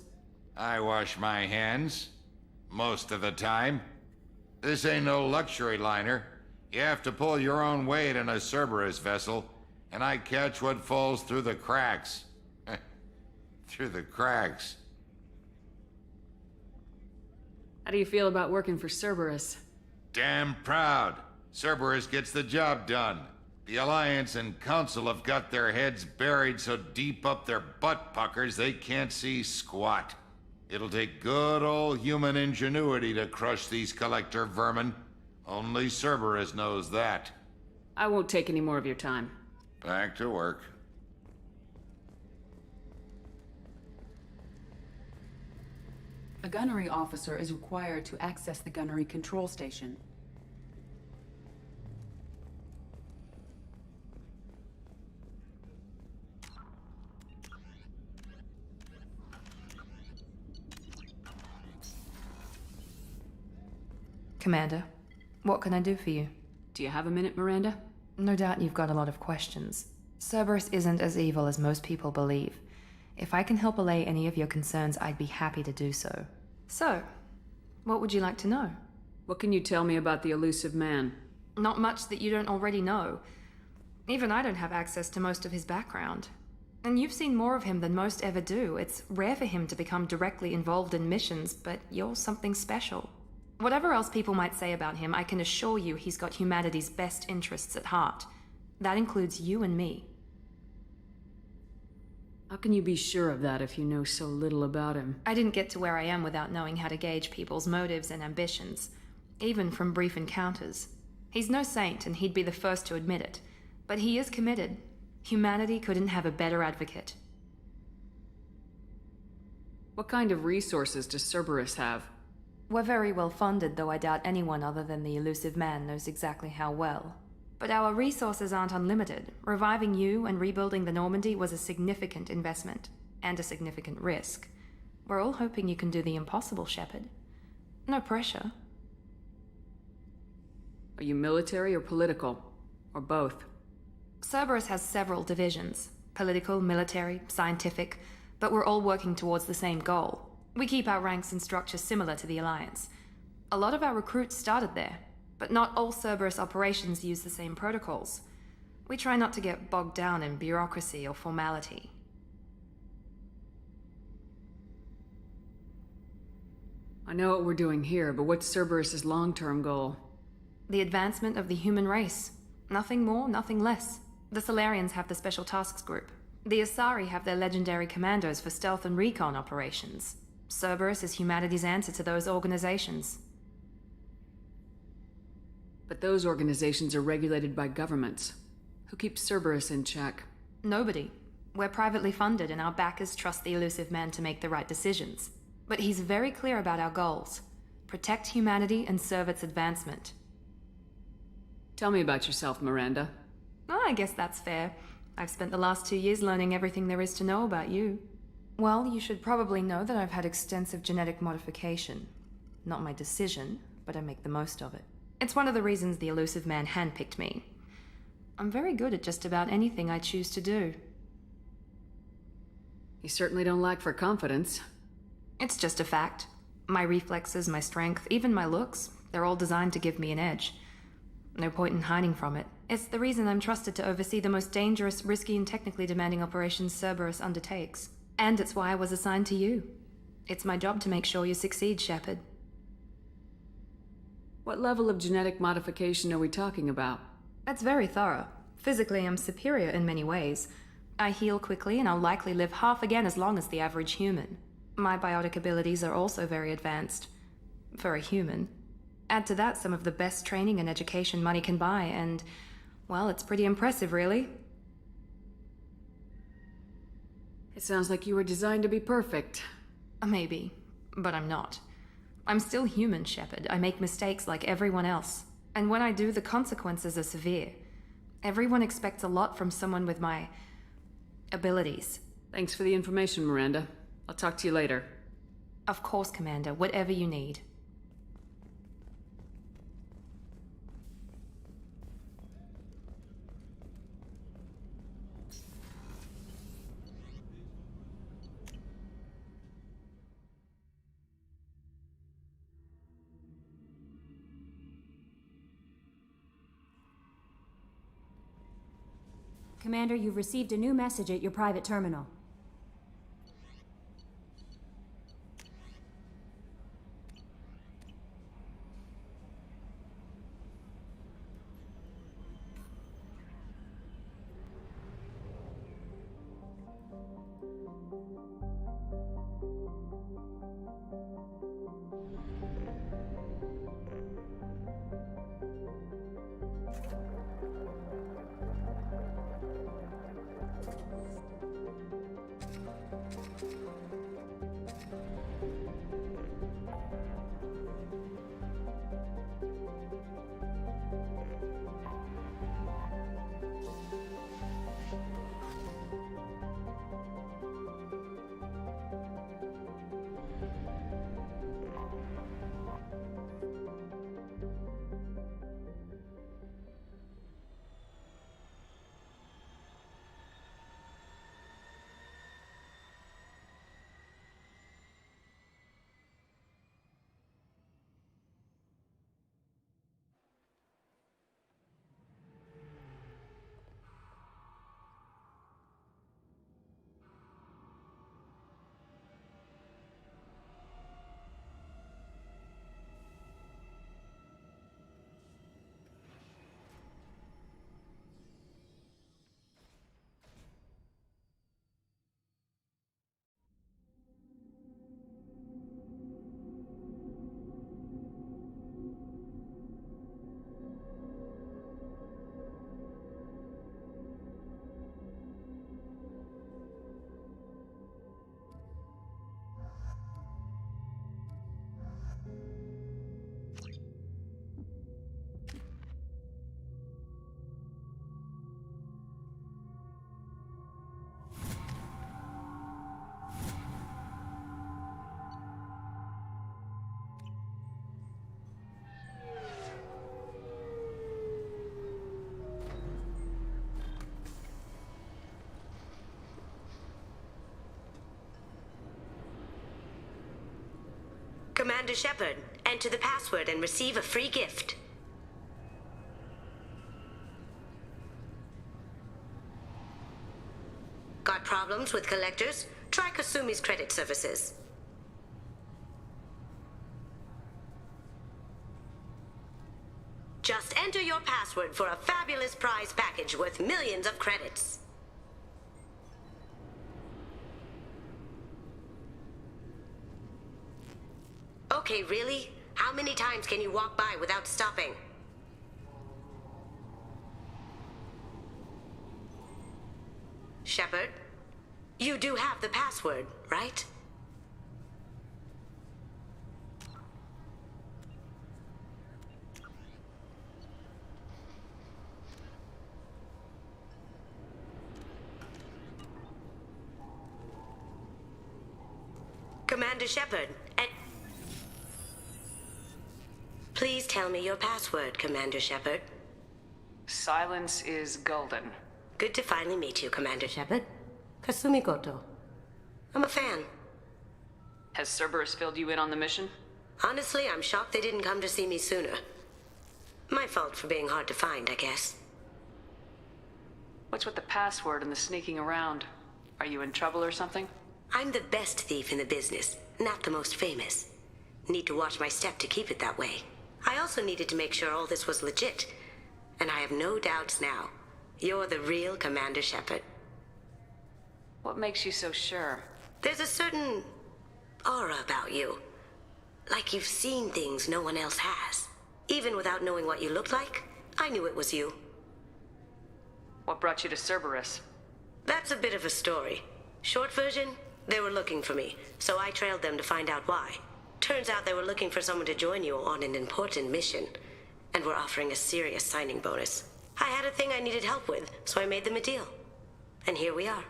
I wash my hands. Most of the time. This ain't no luxury liner. You have to pull your own weight in a Cerberus vessel, and I catch what falls through the cracks. Through the cracks. How do you feel about working for Cerberus? Damn proud. Cerberus gets the job done. The Alliance and Council have got their heads buried so deep up their butt puckers they can't see squat. It'll take good old human ingenuity to crush these collector vermin. Only Cerberus knows that. I won't take any more of your time. Back to work. A gunnery officer is required to access the gunnery control station. Commander, what can I do for you? Do you have a minute, Miranda? No doubt you've got a lot of questions. Cerberus isn't as evil as most people believe. If I can help allay any of your concerns, I'd be happy to do so. So, what would you like to know? What can you tell me about the elusive man? Not much that you don't already know. Even I don't have access to most of his background. And you've seen more of him than most ever do. It's rare for him to become directly involved in missions, but you're something special. Whatever else people might say about him, I can assure you he's got humanity's best interests at heart. That includes you and me. How can you be sure of that if you know so little about him? I didn't get to where I am without knowing how to gauge people's motives and ambitions, even from brief encounters. He's no saint, and he'd be the first to admit it, but he is committed. Humanity couldn't have a better advocate. What kind of resources does Cerberus have? We're very well funded, though I doubt anyone other than the elusive man knows exactly how well. But our resources aren't unlimited. Reviving you and rebuilding the Normandy was a significant investment, and a significant risk. We're all hoping you can do the impossible, Shepard. No pressure. Are you military or political? Or both? Cerberus has several divisions. Political, military, scientific, but we're all working towards the same goal. We keep our ranks and structure similar to the Alliance. A lot of our recruits started there, but not all Cerberus operations use the same protocols. We try not to get bogged down in bureaucracy or formality. I know what we're doing here, but what's Cerberus's long-term goal? The advancement of the human race. Nothing more, nothing less. The Solarians have the Special Tasks Group. The Asari have their legendary commandos for stealth and recon operations. Cerberus is humanity's answer to those organizations. But those organizations are regulated by governments. Who keeps Cerberus in check? Nobody. We're privately funded and our backers trust the elusive man to make the right decisions. But he's very clear about our goals. Protect humanity and serve its advancement. Tell me about yourself, Miranda. Oh, I guess that's fair. I've spent the last 2 years learning everything there is to know about you. Well, you should probably know that I've had extensive genetic modification. Not my decision, but I make the most of it. It's one of the reasons the elusive man handpicked me. I'm very good at just about anything I choose to do. You certainly don't lack for confidence. It's just a fact. My reflexes, my strength, even my looks, they're all designed to give me an edge. No point in hiding from it. It's the reason I'm trusted to oversee the most dangerous, risky, and technically demanding operations Cerberus undertakes. And it's why I was assigned to you. It's my job to make sure you succeed, Shepard. What level of genetic modification are we talking about? That's very thorough. Physically, I'm superior in many ways. I heal quickly, and I'll likely live half again as long as the average human. My biotic abilities are also very advanced. For a human. Add to that some of the best training and education money can buy, and, well, it's pretty impressive, really. It sounds like you were designed to be perfect. Maybe, but I'm not. I'm still human, Shepard. I make mistakes like everyone else. And when I do, the consequences are severe. Everyone expects a lot from someone with my abilities. Thanks for the information, Miranda. I'll talk to you later. Of course, Commander. Whatever you need. Commander, you've received a new message at your private terminal. Commander Shepard, enter the password and receive a free gift. Got problems with collectors? Try Kasumi's credit services. Just enter your your password for a fabulous prize package worth millions of credits. Okay, really? How many times can you walk by without stopping? Shepard, you do have the password, right? Commander Shepard, and... Please tell me your password, Commander Shepard. Silence is golden. Good to finally meet you, Commander Shepard. Kasumi Goto. I'm a fan. Has Cerberus filled you in on the mission? Honestly, I'm shocked they didn't come to see me sooner. My fault for being hard to find, I guess. What's with the password and the sneaking around? Are you in trouble or something? I'm the best thief in the business, not the most famous. Need to watch my step to keep it that way. I also needed to make sure all this was legit. And I have no doubts now. You're the real Commander Shepard. What makes you so sure? There's a certain aura about you. Like you've seen things no one else has. Even without knowing what you looked like, I knew it was you. What brought you to Cerberus? That's a bit of a story. Short version, they were looking for me, so I trailed them to find out why. Turns out they were looking for someone to join you on an important mission, and were offering a serious signing bonus. I had a thing I needed help with, so I made them a deal. And here we are.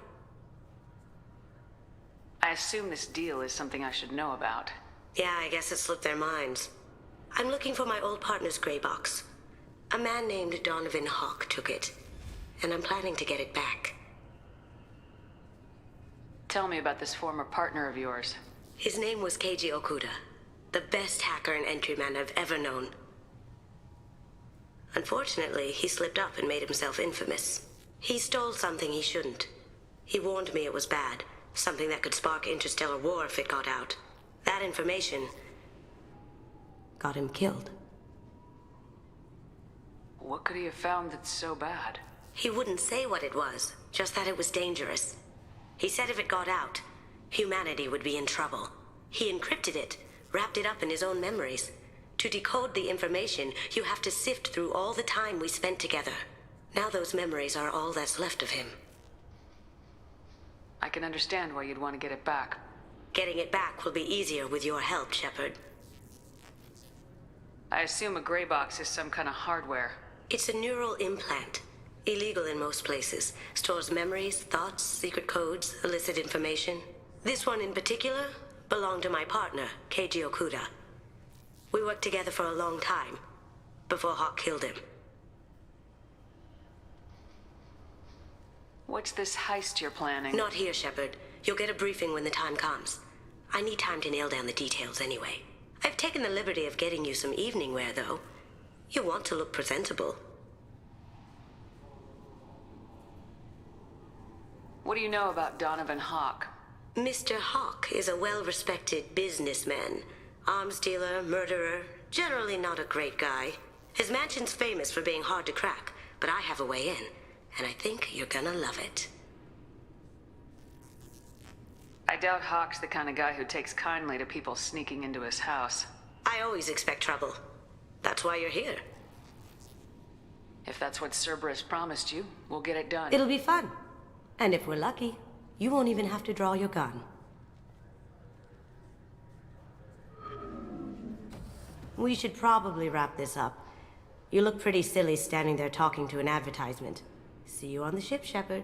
I assume this deal is something I should know about. Yeah, I guess it slipped their minds. I'm looking for my old partner's gray box. A man named Donovan Hawk took it, and I'm planning to get it back. Tell me about this former partner of yours. His name was Keiji Okuda, the best hacker and entryman I've ever known. Unfortunately, he slipped up and made himself infamous. He stole something he shouldn't. He warned me it was bad, something that could spark interstellar war if it got out. That information got him killed. What could he have found that's so bad? He wouldn't say what it was, just that it was dangerous. He said if it got out, humanity would be in trouble. He encrypted it, wrapped it up in his own memories. To decode the information, you have to sift through all the time we spent together. Now those memories are all that's left of him. I can understand why you'd want to get it back. Getting it back will be easier with your help, Shepard. I assume a gray box is some kind of hardware. It's a neural implant. Illegal in most places. Stores memories, thoughts, secret codes, illicit information. This one in particular belonged to my partner, Keiji Okuda. We worked together for a long time, before Hawk killed him. What's this heist you're planning? Not here, Shepard. You'll get a briefing when the time comes. I need time to nail down the details anyway. I've taken the liberty of getting you some evening wear, though. You want to look presentable. What do you know about Donovan Hawk? Mr. Hawk is a well-respected businessman. Arms dealer, murderer, generally not a great guy. His mansion's famous for being hard to crack, but I have a way in, and I think you're gonna love it. I doubt Hawk's the kind of guy who takes kindly to people sneaking into his house. I always expect trouble. That's why you're here. If that's what Cerberus promised you, we'll get it done. It'll be fun. And if we're lucky, you won't even have to draw your gun. We should probably wrap this up. You look pretty silly standing there talking to an advertisement. See you on the ship, Shepard.